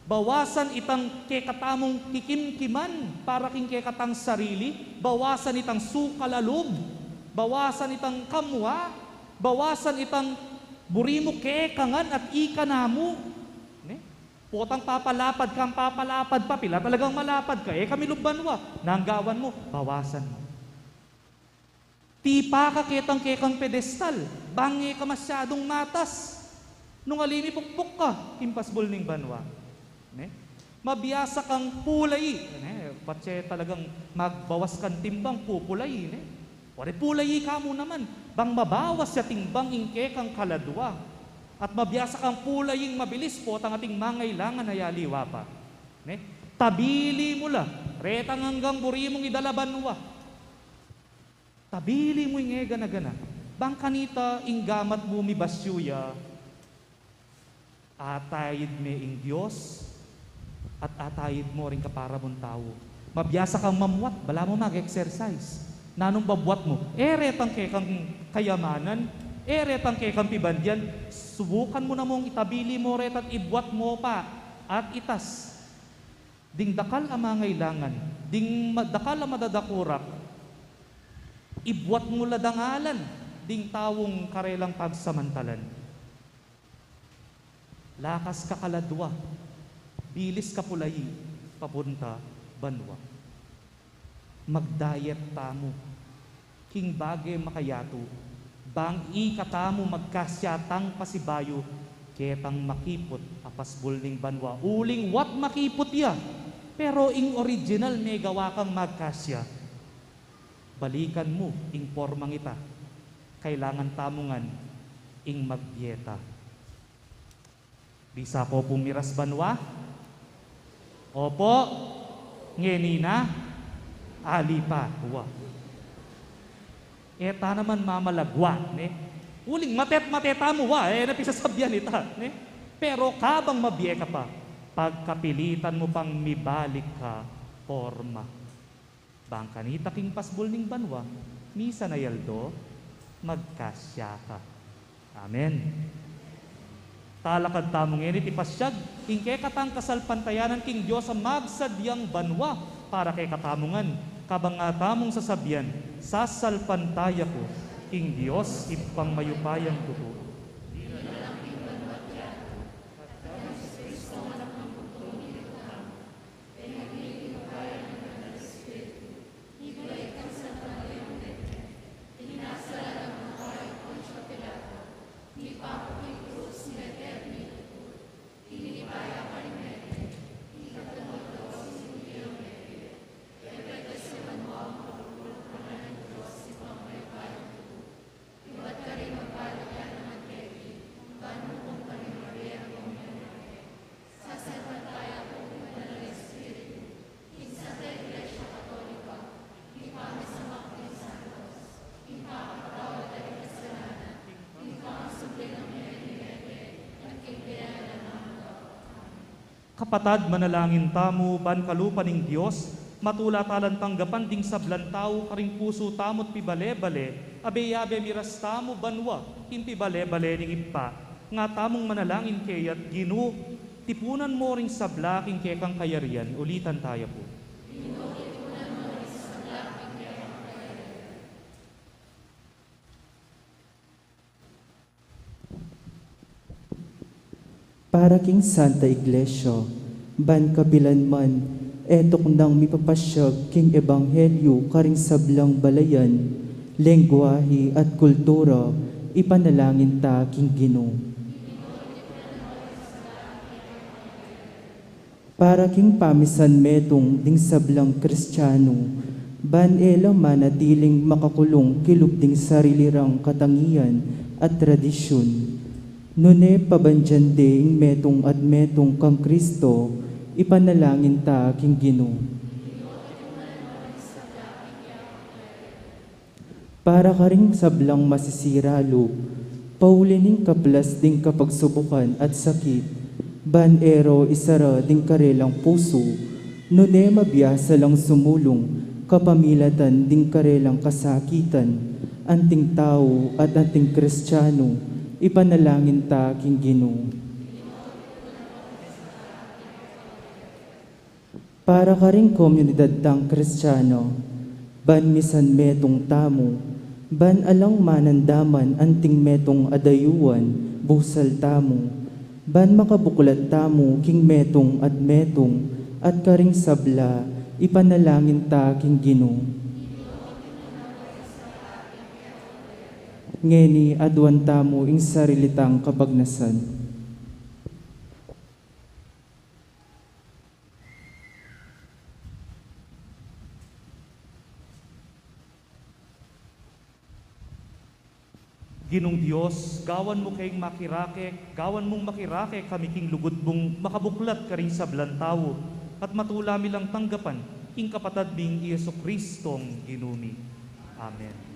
Bawasan itang kekatamong kikimkiman para king kekatang sarili. Bawasan itang sukalalog. Bawasan itang kamwa. Bawasan itang burimo kekangan at ikanamo. Potang papalapad kang papalapad pa, pila talagang malapad ka, kami lugbanwa, nanggawan mo, bawasan mo. Tipa ka ketang kekang pedestal, bangi ka masyadong matas, nung alimi pukpuk ka, kimpasbol ning banwa. Mabiyasa kang pulay, patse talagang magbawas kang timbang pupulay. Wari pulay ka mo naman, bang mabawas siya timbang ingke kang kaladwa. At mabiyasa kang pulaying mabilis po ang ating mangailangan na yaliwa pa. Tabili mo la, retang hanggang buri mong idalabanwa. Tabili mo yung gana-gana. Bang kanita inggamat mo mi basyuya, Atayid me ing Diyos, at atayid mo rin kapara mong tao. Mabiyasa kang mamuat, bala mo mag-exercise. Nanong babuat mo? Retang kang kayamanan, retang kang pibandyan, subukan mo na mong itabili mo retat ibuat mo pa at itas. Ding dakal ang mangailangan, ding dakal ang madadakurak, ibuat mo ladangalan, ding tawong karelang pagsamantalan. Lakas ka kaladwa, bilis ka pulayi, papunta banwa. Magdayet tamo, king bagay makayato, bang ikatamo magkasyatang pasibayo, ketang makipot apasbol ning banwa. Uling what makipot ya, pero ing original may gawa kang magkasya. Balikan mo ing formang ita, kailangan tamungan ing magdieta. Bisa po pumiras banwa? Opo, ngenina, ali pa, huwa. Eta naman mamalagwa, ne? Uling mateta mo wa, napisasabyan ita, ne? Pero kabang mabiye ka pa, pagkapilitan mo pang mibalik ka, forma. Bang kanita king pasbol ning banwa, misa na yaldo, magkasya ka. Amen. Talakad tamong enit ipasyag, king katang kasalpantayanan king Diyos sa magsadyang banwa para kay katamungan. Kabang nga tamong sasabyan, sasalpantaya ko, king Diyos ipang mayupayang tuto. Kapatad, manalangin tamo, ban kalupan ng Diyos, matulatalan tanggapan ding sablantaw, karing puso tamot pibale-bale, abe-abe miras tamo banwa, impibale-bale ning impa, nga tamong manalangin kayat Ginu, tipunan mo ring sablaking kekang kayarian, ulitan tayo po. Para king Santa Iglesia, ban kabilan man, etok nang mipapasyag king Ebanghelyo karing sablang balayan, lengguwahe at kultura, ipanalangin ta king Ginoo. Para king pamisan metong ding sablang Kristiyano, ban ela manatiling makakulong kilubding sarilirang katangian at tradisyon. Nune pabandyan ding metong at metong kang Kristo, ipanalangin ta king Ginoo. Para karing sablang masisiralo, paulining kaplas ding kapagsubukan at sakit, banero isara ding karelang puso, nune mabiyasa lang sumulong, kapamilatan ding karelang kasakitan, anting tao at anting Kristiyano, ipanalangin ta king Ginoo. Para karing komunidad tang Kristiyano, ban misan metong tamo, ban alang manandaman anting metong adayuan, busal tamo, ban makabuklat tamo king metong at karing sabla, ipanalangin ta king Ginoo. Ngeni adwan tamo ing sarilitang kabagnasan. Ginong Diyos, gawan mo kayong makirake, gawan mong makirake kami king lugod mong makabuklat ka rin sa blantawo, at matulami lang tanggapan, king kapatad bing Yesu Kristong ginumi. Amen.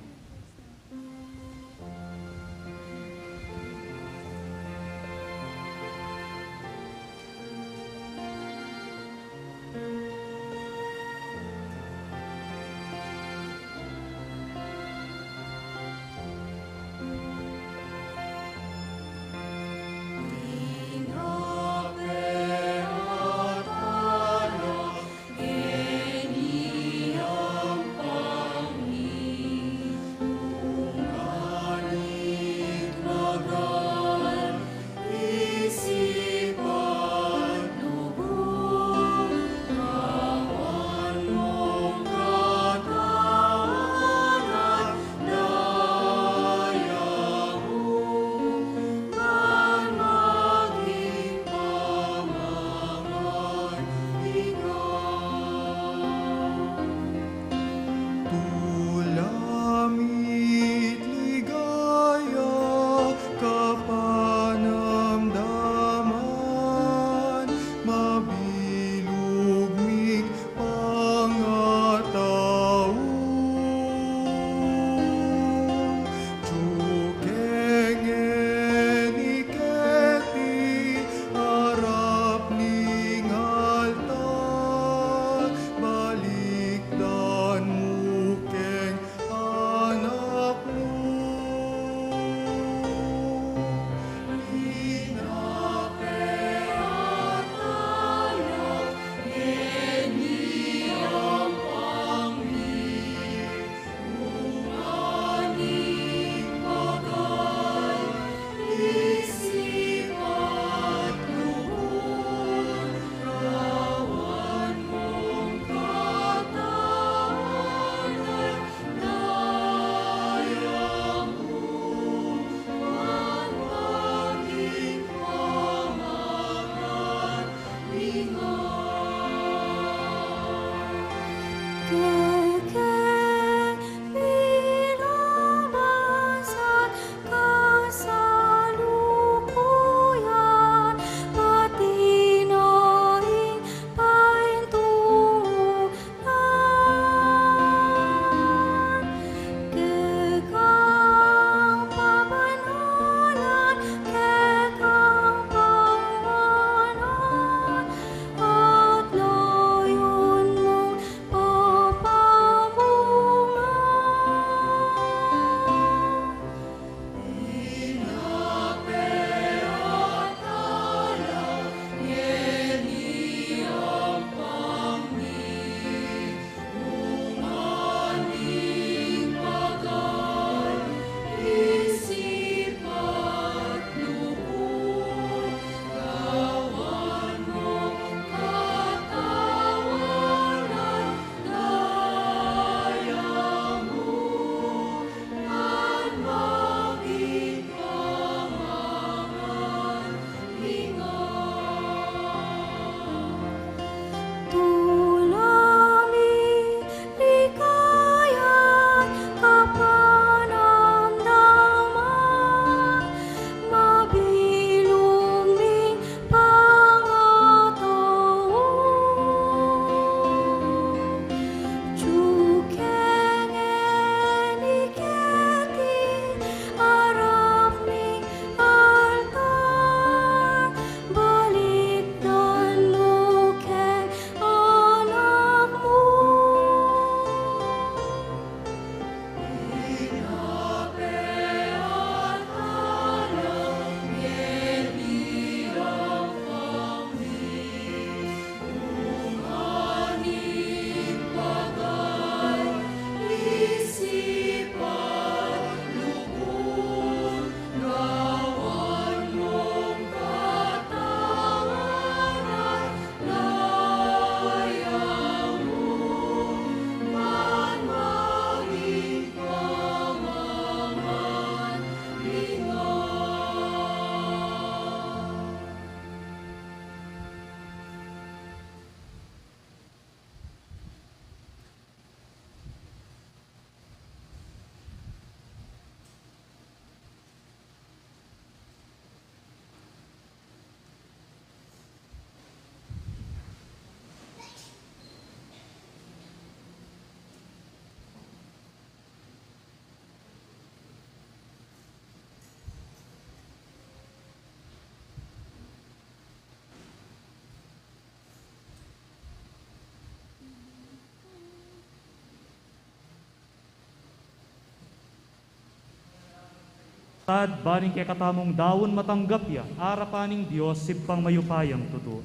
Tad baning kay katamong dawon matanggap ya, arapaning Diyos sipang mayupayang tuto.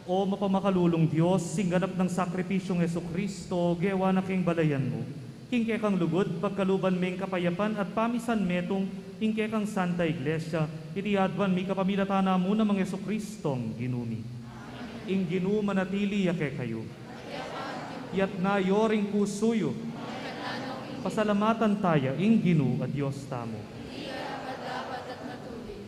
O mapamakalulong Diyos, singganap ng sakripisyong Jesucristo, gewa na king balayan mo. King kang lugod, pagkaluban ming kapayapan at pamisan metong, king kang Santa Iglesia, itiadwan mi kapamilatana mo na mga Jesucristong ginumi. Ing ginu manatili yake kayo. Yat na yoring pusuyo. Pasalamatan taya, ing ginu a Diyos tamo.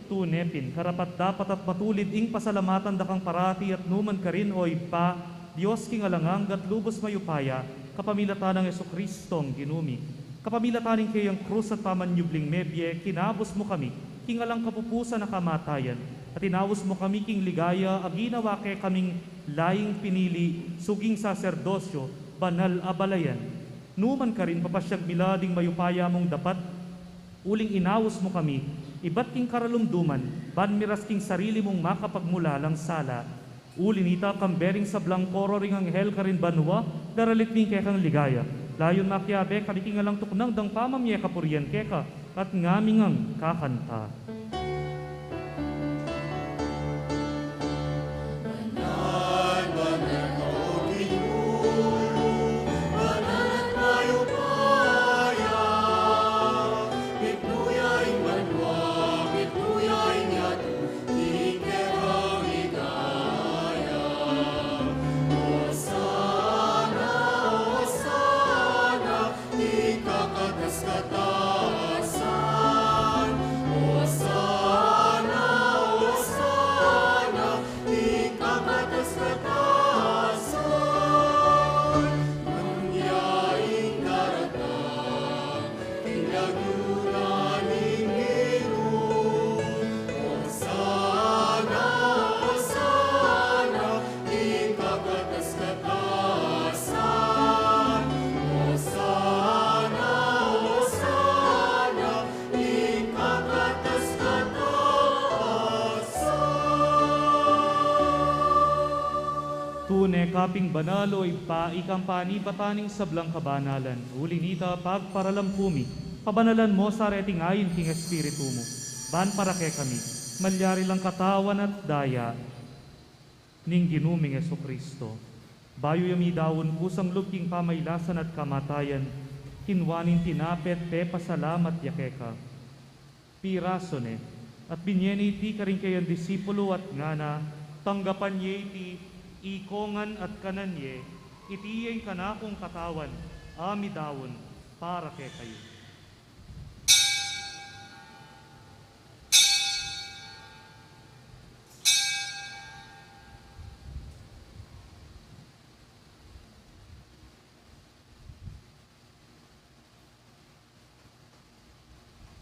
Tunepin, karapat dapat at matulid ing pasalamatan dakang parati at numan ka rin o ipa, Diyos king alangang gat lubos mayupaya, kapamilatan ng Jesucristong ginumi. Kapamilatan ng kayang krus at pamanyubling mebye, kinabos mo kami, king alang kapupusa na kamatayan, at inawos mo kami king ligaya, aginawa kay kaming laing pinili, suging saserdosyo, banal abalayan. Numan ka rin papasyag milading mayupaya mong dapat, uling inawos mo kami, iba't king karalumduman, banmiras king sarili mong makapagmula lang sala. Ulinita kambering sa blangkoro ring anghel ka rin banwa, daralit ning kekang ligaya. Layon makyabe, kami lang tuknang dang pamamye kapurian keka, at ngamingang kakanta. Kaping banalo ipa ikampani bataning sablang kabanalan. Ulinita pagparalampumi. Pabanalan mo sa reting ayin king espiritu mo. Ban para kay kami. Malyari lang katawan at daya. Ning ginuming Jesucristo. Bayo yami dawon pusang lubking pamaylasan at kamatayan. Kinwanin tinapet te pasalamat yakeka. Pirasone. At binyeni ti karing kayan disipulo at ngana. Tanggapan ye ti ikongan at kananye, itiyeng kanakong katawan, amidawon, para kay kayo.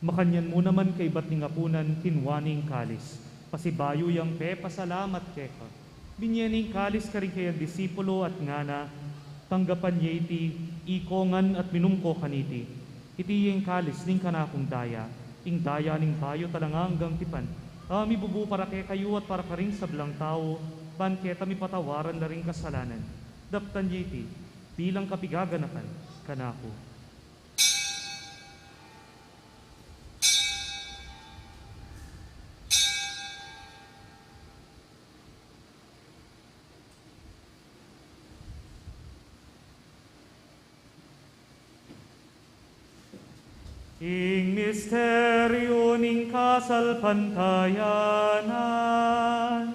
Makanyan mo naman kay ba't ning apunan, kinwaning kalis, pasibayo yang pe pasalamat keka. Binyaning kalis ka rin kayang disipulo at ngana, tanggapan niya iti, ikongan at minumko kaniti. Iti yung kalis ning kanakong daya, ing daya ning tayo talangang tipan. Ami bubu para kay kayo at para ka rin sablang tao, banketa mi patawaran na rin kasalanan. Daptan niya iti, bilang kapigaganakan, kanako. Ing misteryo ning kasalpantayanan.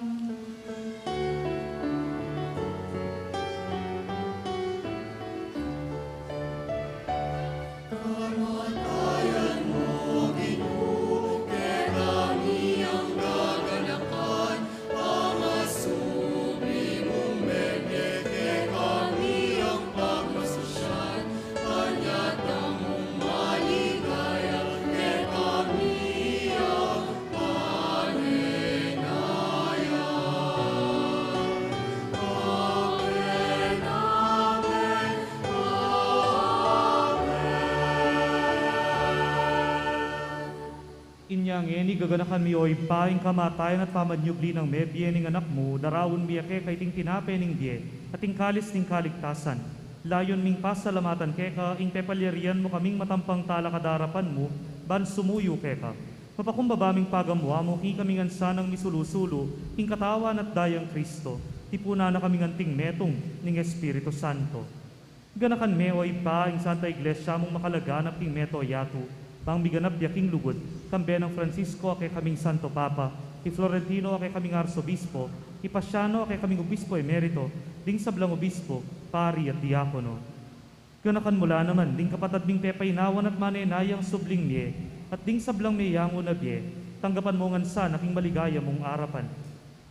Kamatayan mo, Ginoo, kay kami ang gaganakan, pangasubli mong bebe, kay kami ang pagmasasyan, kanyatang mong maligaya, kay kami ang panenal. yang eni gaganakan mi oy paing kamatayan at pamanyubli ng me biening anak mo, darawon mi ake kay ting tinape ning die, at ting kalis ning kaligtasan. Layon ming pasalamatan keka, ing pepalyarian mo kaming matampang tala kadarapan mo, ban sumuyo keka. Mapakumbabaming pagamwa mo, king kaming ansanang misulusulo, ing katawan at dayang Kristo, tipuna na kaming anting metong ning Espiritu Santo. Ganakan me oy pa, ing Santa Iglesia mong makalaganap king meto yatu, pang biganap yaking lugod, kambe ng Francisco ake kaming Santo Papa, i Florentino ake kaming Arsobispo, i Pasiano ake kaming Obispo Emerito, ding sablang Obispo, Pari at Diakono. Ganakan mula naman, ding kapatad ming pepainawan at manenayang subling niye, at ding sablang meyango na biye, tanggapan mo ngansa naking maligaya mong arapan.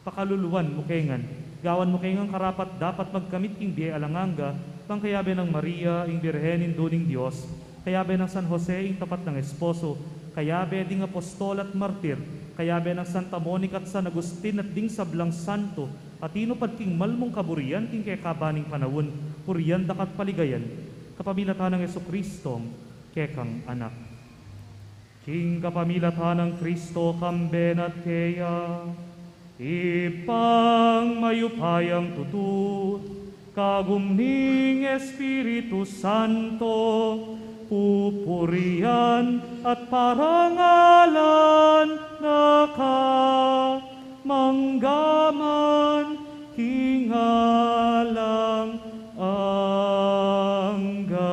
Pakaluluan mukengan, gawan mukengang karapat dapat magkamit king biye alanganga, pangkayabe ng Maria, ing Birhenin doning Diyos, kayabe ng San Jose, ing tapat ng esposo, kayabe ding apostol at martir, kayabe ng Santa Monica at San Agustin at ding sablang santo, at inupad king malmong kaburian, king kekabaning panawon, puriyan dakat paligayan, kapamilatan ng Jesucristong kekang anak. King kapamilatan ng Kristo kamben at keya, ipang mayupayang tutut, kagumning Espiritu Santo, pupurian at parangalan nakamanggaman hingalang angga.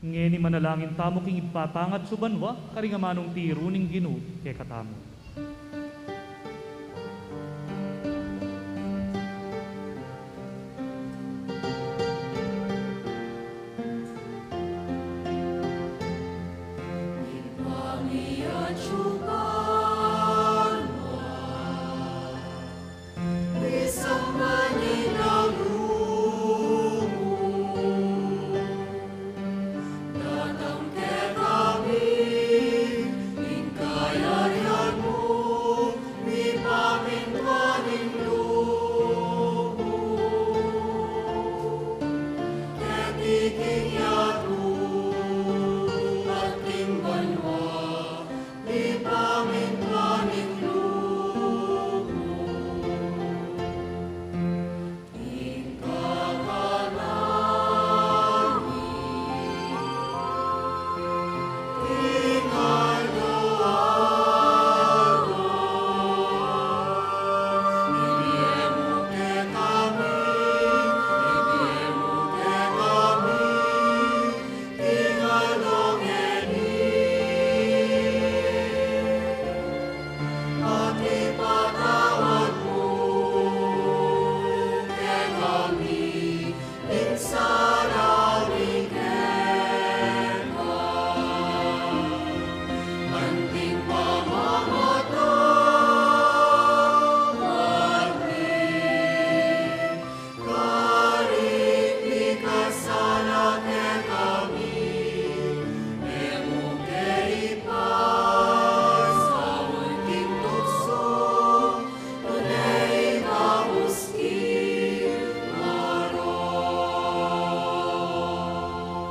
Ngeni manalangin tamo king ipatangat subanwa, karingamanong tiruning ginu kay katamo.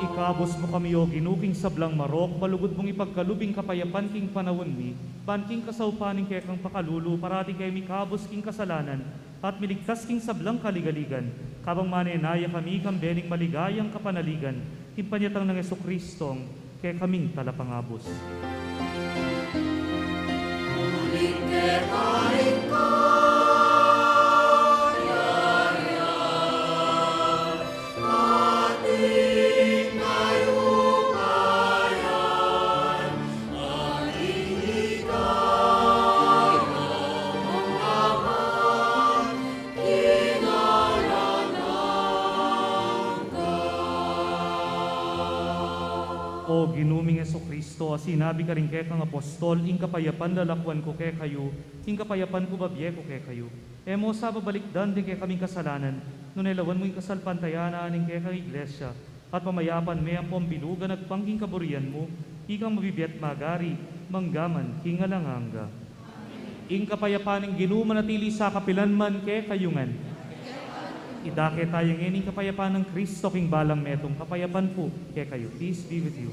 Ikabos mo kami o ginuking sablang marok, balugod mong ipagkalubing kapayapan king panawon mi, banking kasaupaning kekang pakalulu, parati kay mikabos king kasalanan, at miligtas king sablang kaligaligan, kabang manenaya kami kambening maligayang kapanaligan, timpanyatang ng Jesucristong kay kaming talapangabos. O ginuming Yeso Kristo, sinabi ka rin kay kang apostol, ing kapayapan lalakwan ko kay kayo, ing kapayapan ko babye ko kay kayo. Emo sa babalikdan din kay kaming kasalanan, nunelawan mo ing kasalpantayanan ing kay kang iglesia, at mamayapan may ang pambilugan at pangging kaburian mo, ikang mabibiyat magari, manggaman, kingalanganga. Ing kapayapan ing ginumanatili sa kapilanman kay kayungan, idake tayo ngayon ing kapayapaan ng Kristo king balang metong kapayapan po kay kayo. Peace be with you.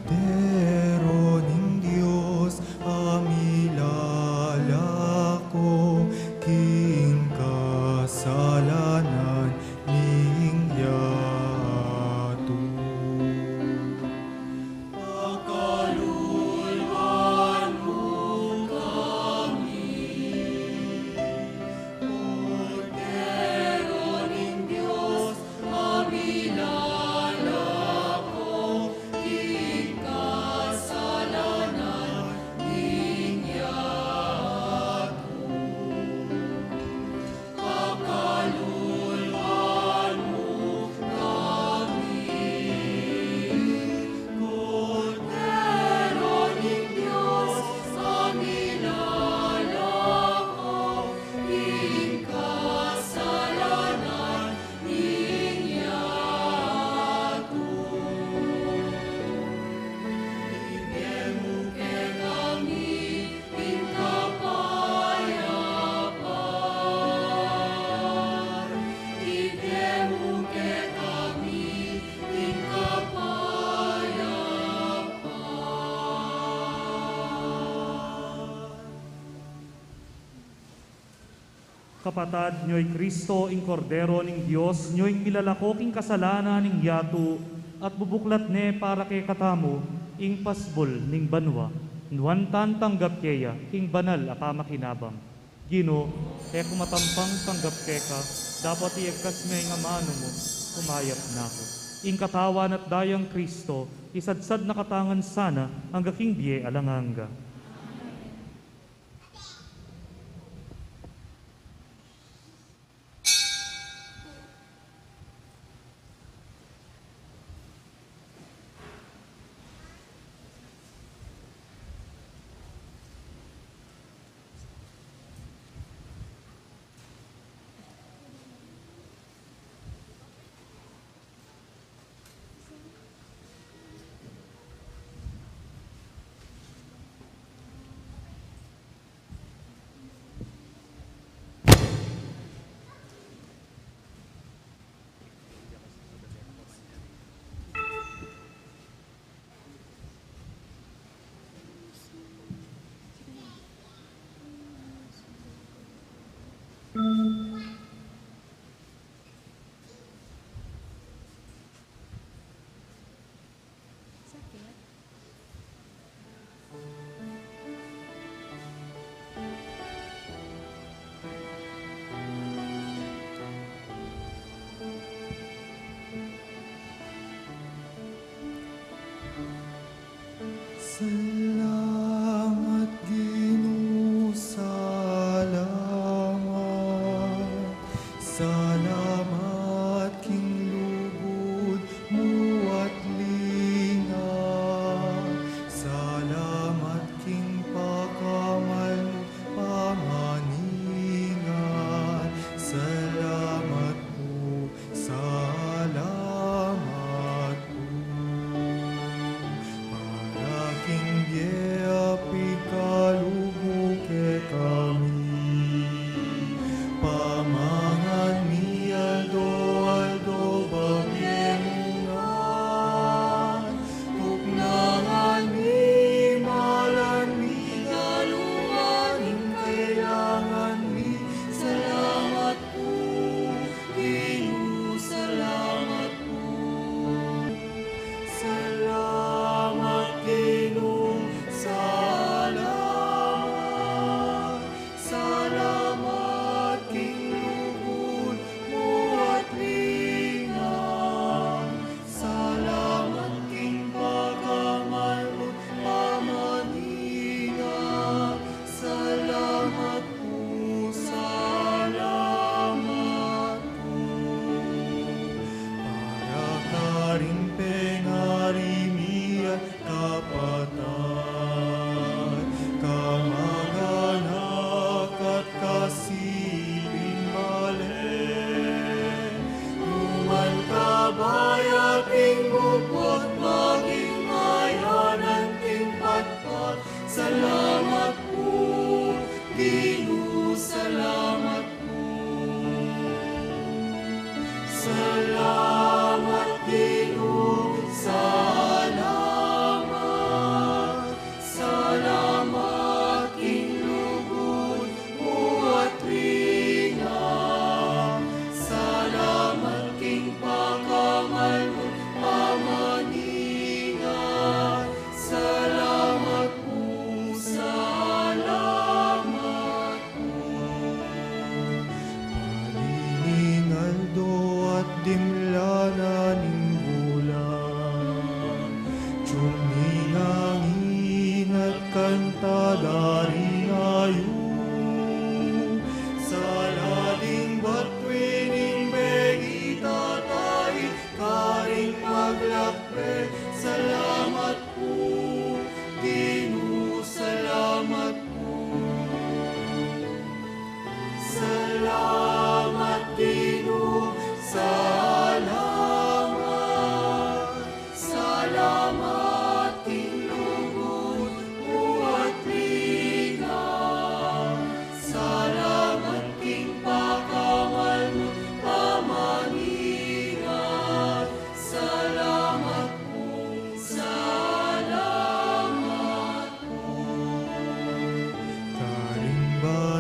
Cordero ning Diyos, amilalako, king kasalanan ning yato. Pagkaluluan mo kami, Cordero ning Diyos, amilalako, king kasalanan ning yato. Pagkaluluan mo kami, Cordero ning Diyos, amilalako, king kasalanan ning yato. Ibigay mo kay kami ing kapayapan. Ibigay mo kay kami ing kapayapan. Kapatad nyo'y Kristo, ing kordero ning Diyos, nyo'y milalako king kasalanan ning yato, at bubuklat ne para kay katamo, ing pasbol ning banwa, nuantan tanggap keya, king banal a pamakinabang. Gino, kaya kumatampang tanggap keka, dapat iagkas nga nga mano mo, kumayap na ako. Ing katawan at dayang Kristo, isadsad na katangan sana, ang gaking biye alanganga.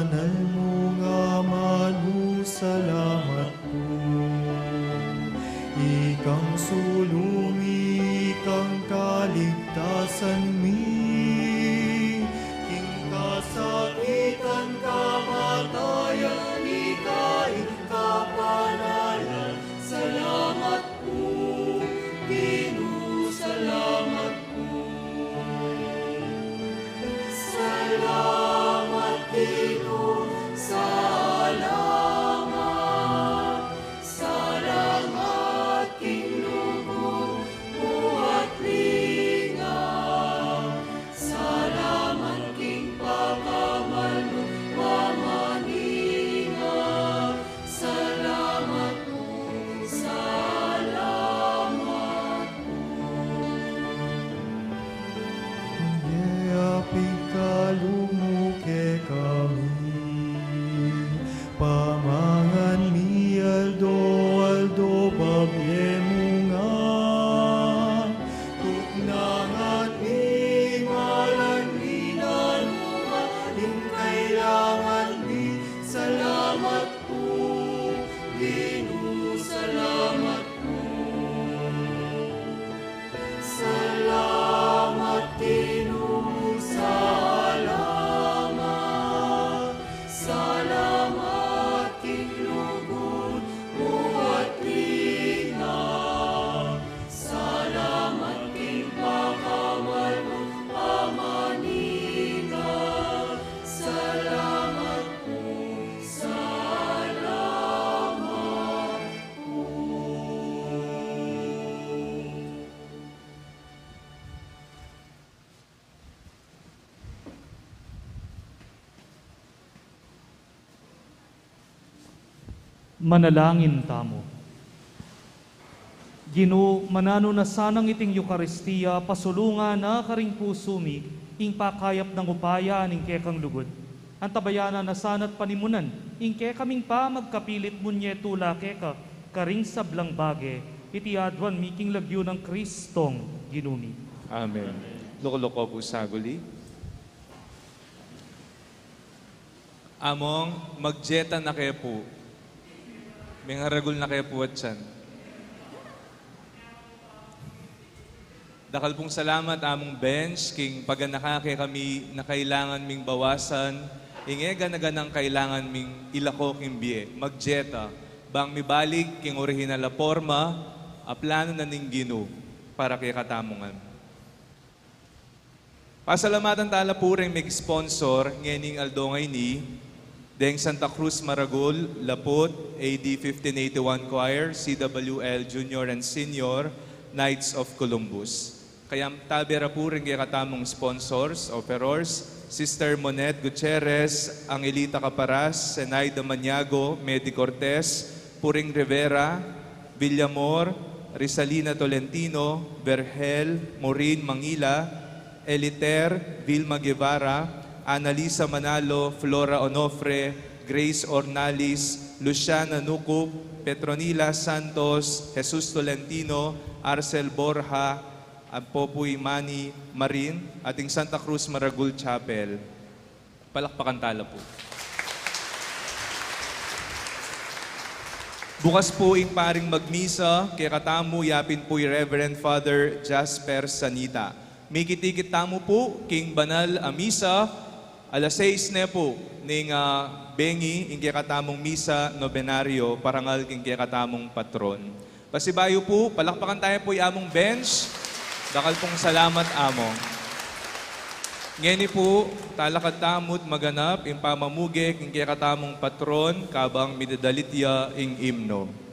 banal mo nga manusalamat ko. Ikang sulungi, ikang kaligtasan mi, ing kasakitan, kamatayan, ika'y kapanalan. Salamat po, Ginoo, salamat po. Salamat, Ginoo, salamat. Salamat, King lugod mo at lingap. Salamat, King pagkamal mo, mamaninga. Salamat po, salamat po. Yayapig kalumuke kami, pamangan mi aldo babyemungan, tuknangan mi malan mi nanuman, yung kailangan mi. Salamat po, Ginoo, salamat po. Salamat, Ginoo, salamat. Salamat, King lugod mo at lingap. Salamat, King pagkamal mo, pamaninga. Salamat po, salamat po. Manalangin tamo. Ginoo, manano na sanang iting Eukaristiya, pasulungan na karing puso mi, ing pakayap ng upaya aning kekang lugod. Ang tabayanan na sana't panimunan, ing kaming pa magkapilit munye tula keka, karing sablang bage, iti adwan miking lagyo ng Kristong ginumi. Amen. Lukuloko po saguli. Among magjeta na kayo po. May haragul na kayo po at siyan. Dakal pong salamat among bench, king paganakake kami na kailangan ming bawasan, ingega na ganang kailangan ming ilako king biye. Magjeta, bang mibalik king orihinal na forma, a plano na ning Ginoo para kay katamungan. Pasalamatan tala po rin may sponsor ngening aldongay ni Deng Santa Cruz Maragul, Lapot, AD 1581 Choir, CWL Junior and Senior, Knights of Columbus. Kaya tabera po rin kaya katamong sponsors, operors, Sister Monet Gutierrez, Angelita Caparas, Zenaida Maniago, Medi Cortez, Puring Rivera, Villamor, Rizalina Tolentino, Berhel, Maureen Mangila, Eliter, Vilma Guevara, Annalisa Manalo, Flora Onofre, Grace Ornalis, Luciana Nucup, Petronila Santos, Jesus Tolentino, Arcel Borja, Popoy Mani Marin, ating Santa Cruz Maragul Chapel. Palakpakan tala po. Bukas po ing paring magmisa, kaya katamu yapin po Reverend Father Jasper Sanita. May kitikit tamo po, king banal a misa, alas 6 na po, ning bengi, ing kaya katamong misa, nobenaryo, parangal king kaya katamong patron. Pasibayo po, palakpakan tayo po yung among bench, dakal pong salamat among. Ngeni po, talakad tamot maganap, ing pamamugek, ing kaya katamong patron, kabang midadalitya ing imno.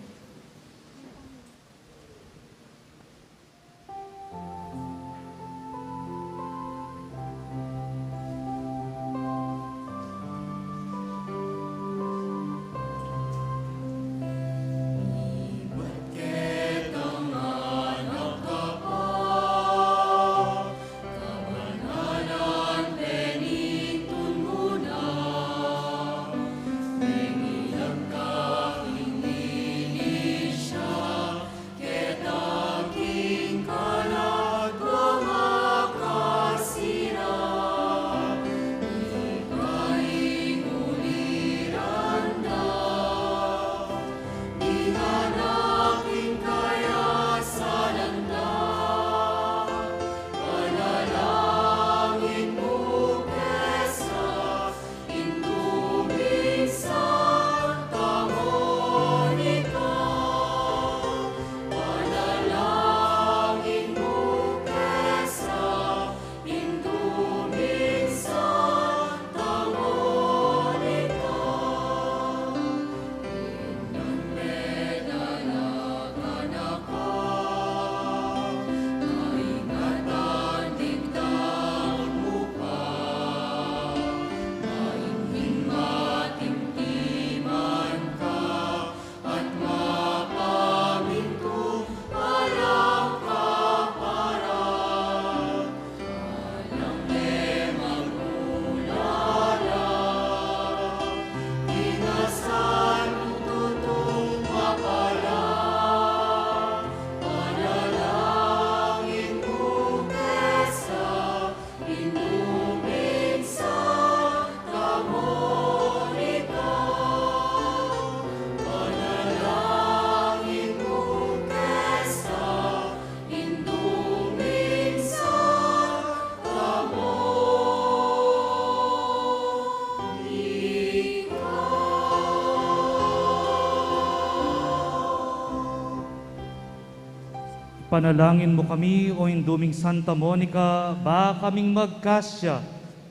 Panalangin mo kami, o induming Santa Monica, ba kaming magkasya,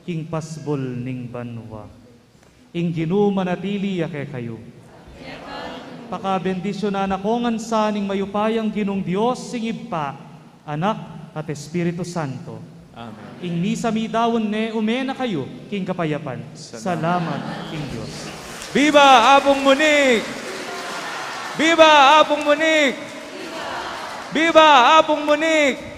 king pasbol ning banwa. Ing ginumanatili yake kayo. Pakabendisyonan ako ngansa ning mayupayang ginong Diyos sing Iba, Anak at Espiritu Santo. Amen. Ing misa mi dawon ne umena kayo, king kapayapan. Salamat, king Diyos. Viva Apong Munik! Viva Apong Munik! Viva Apong Munik!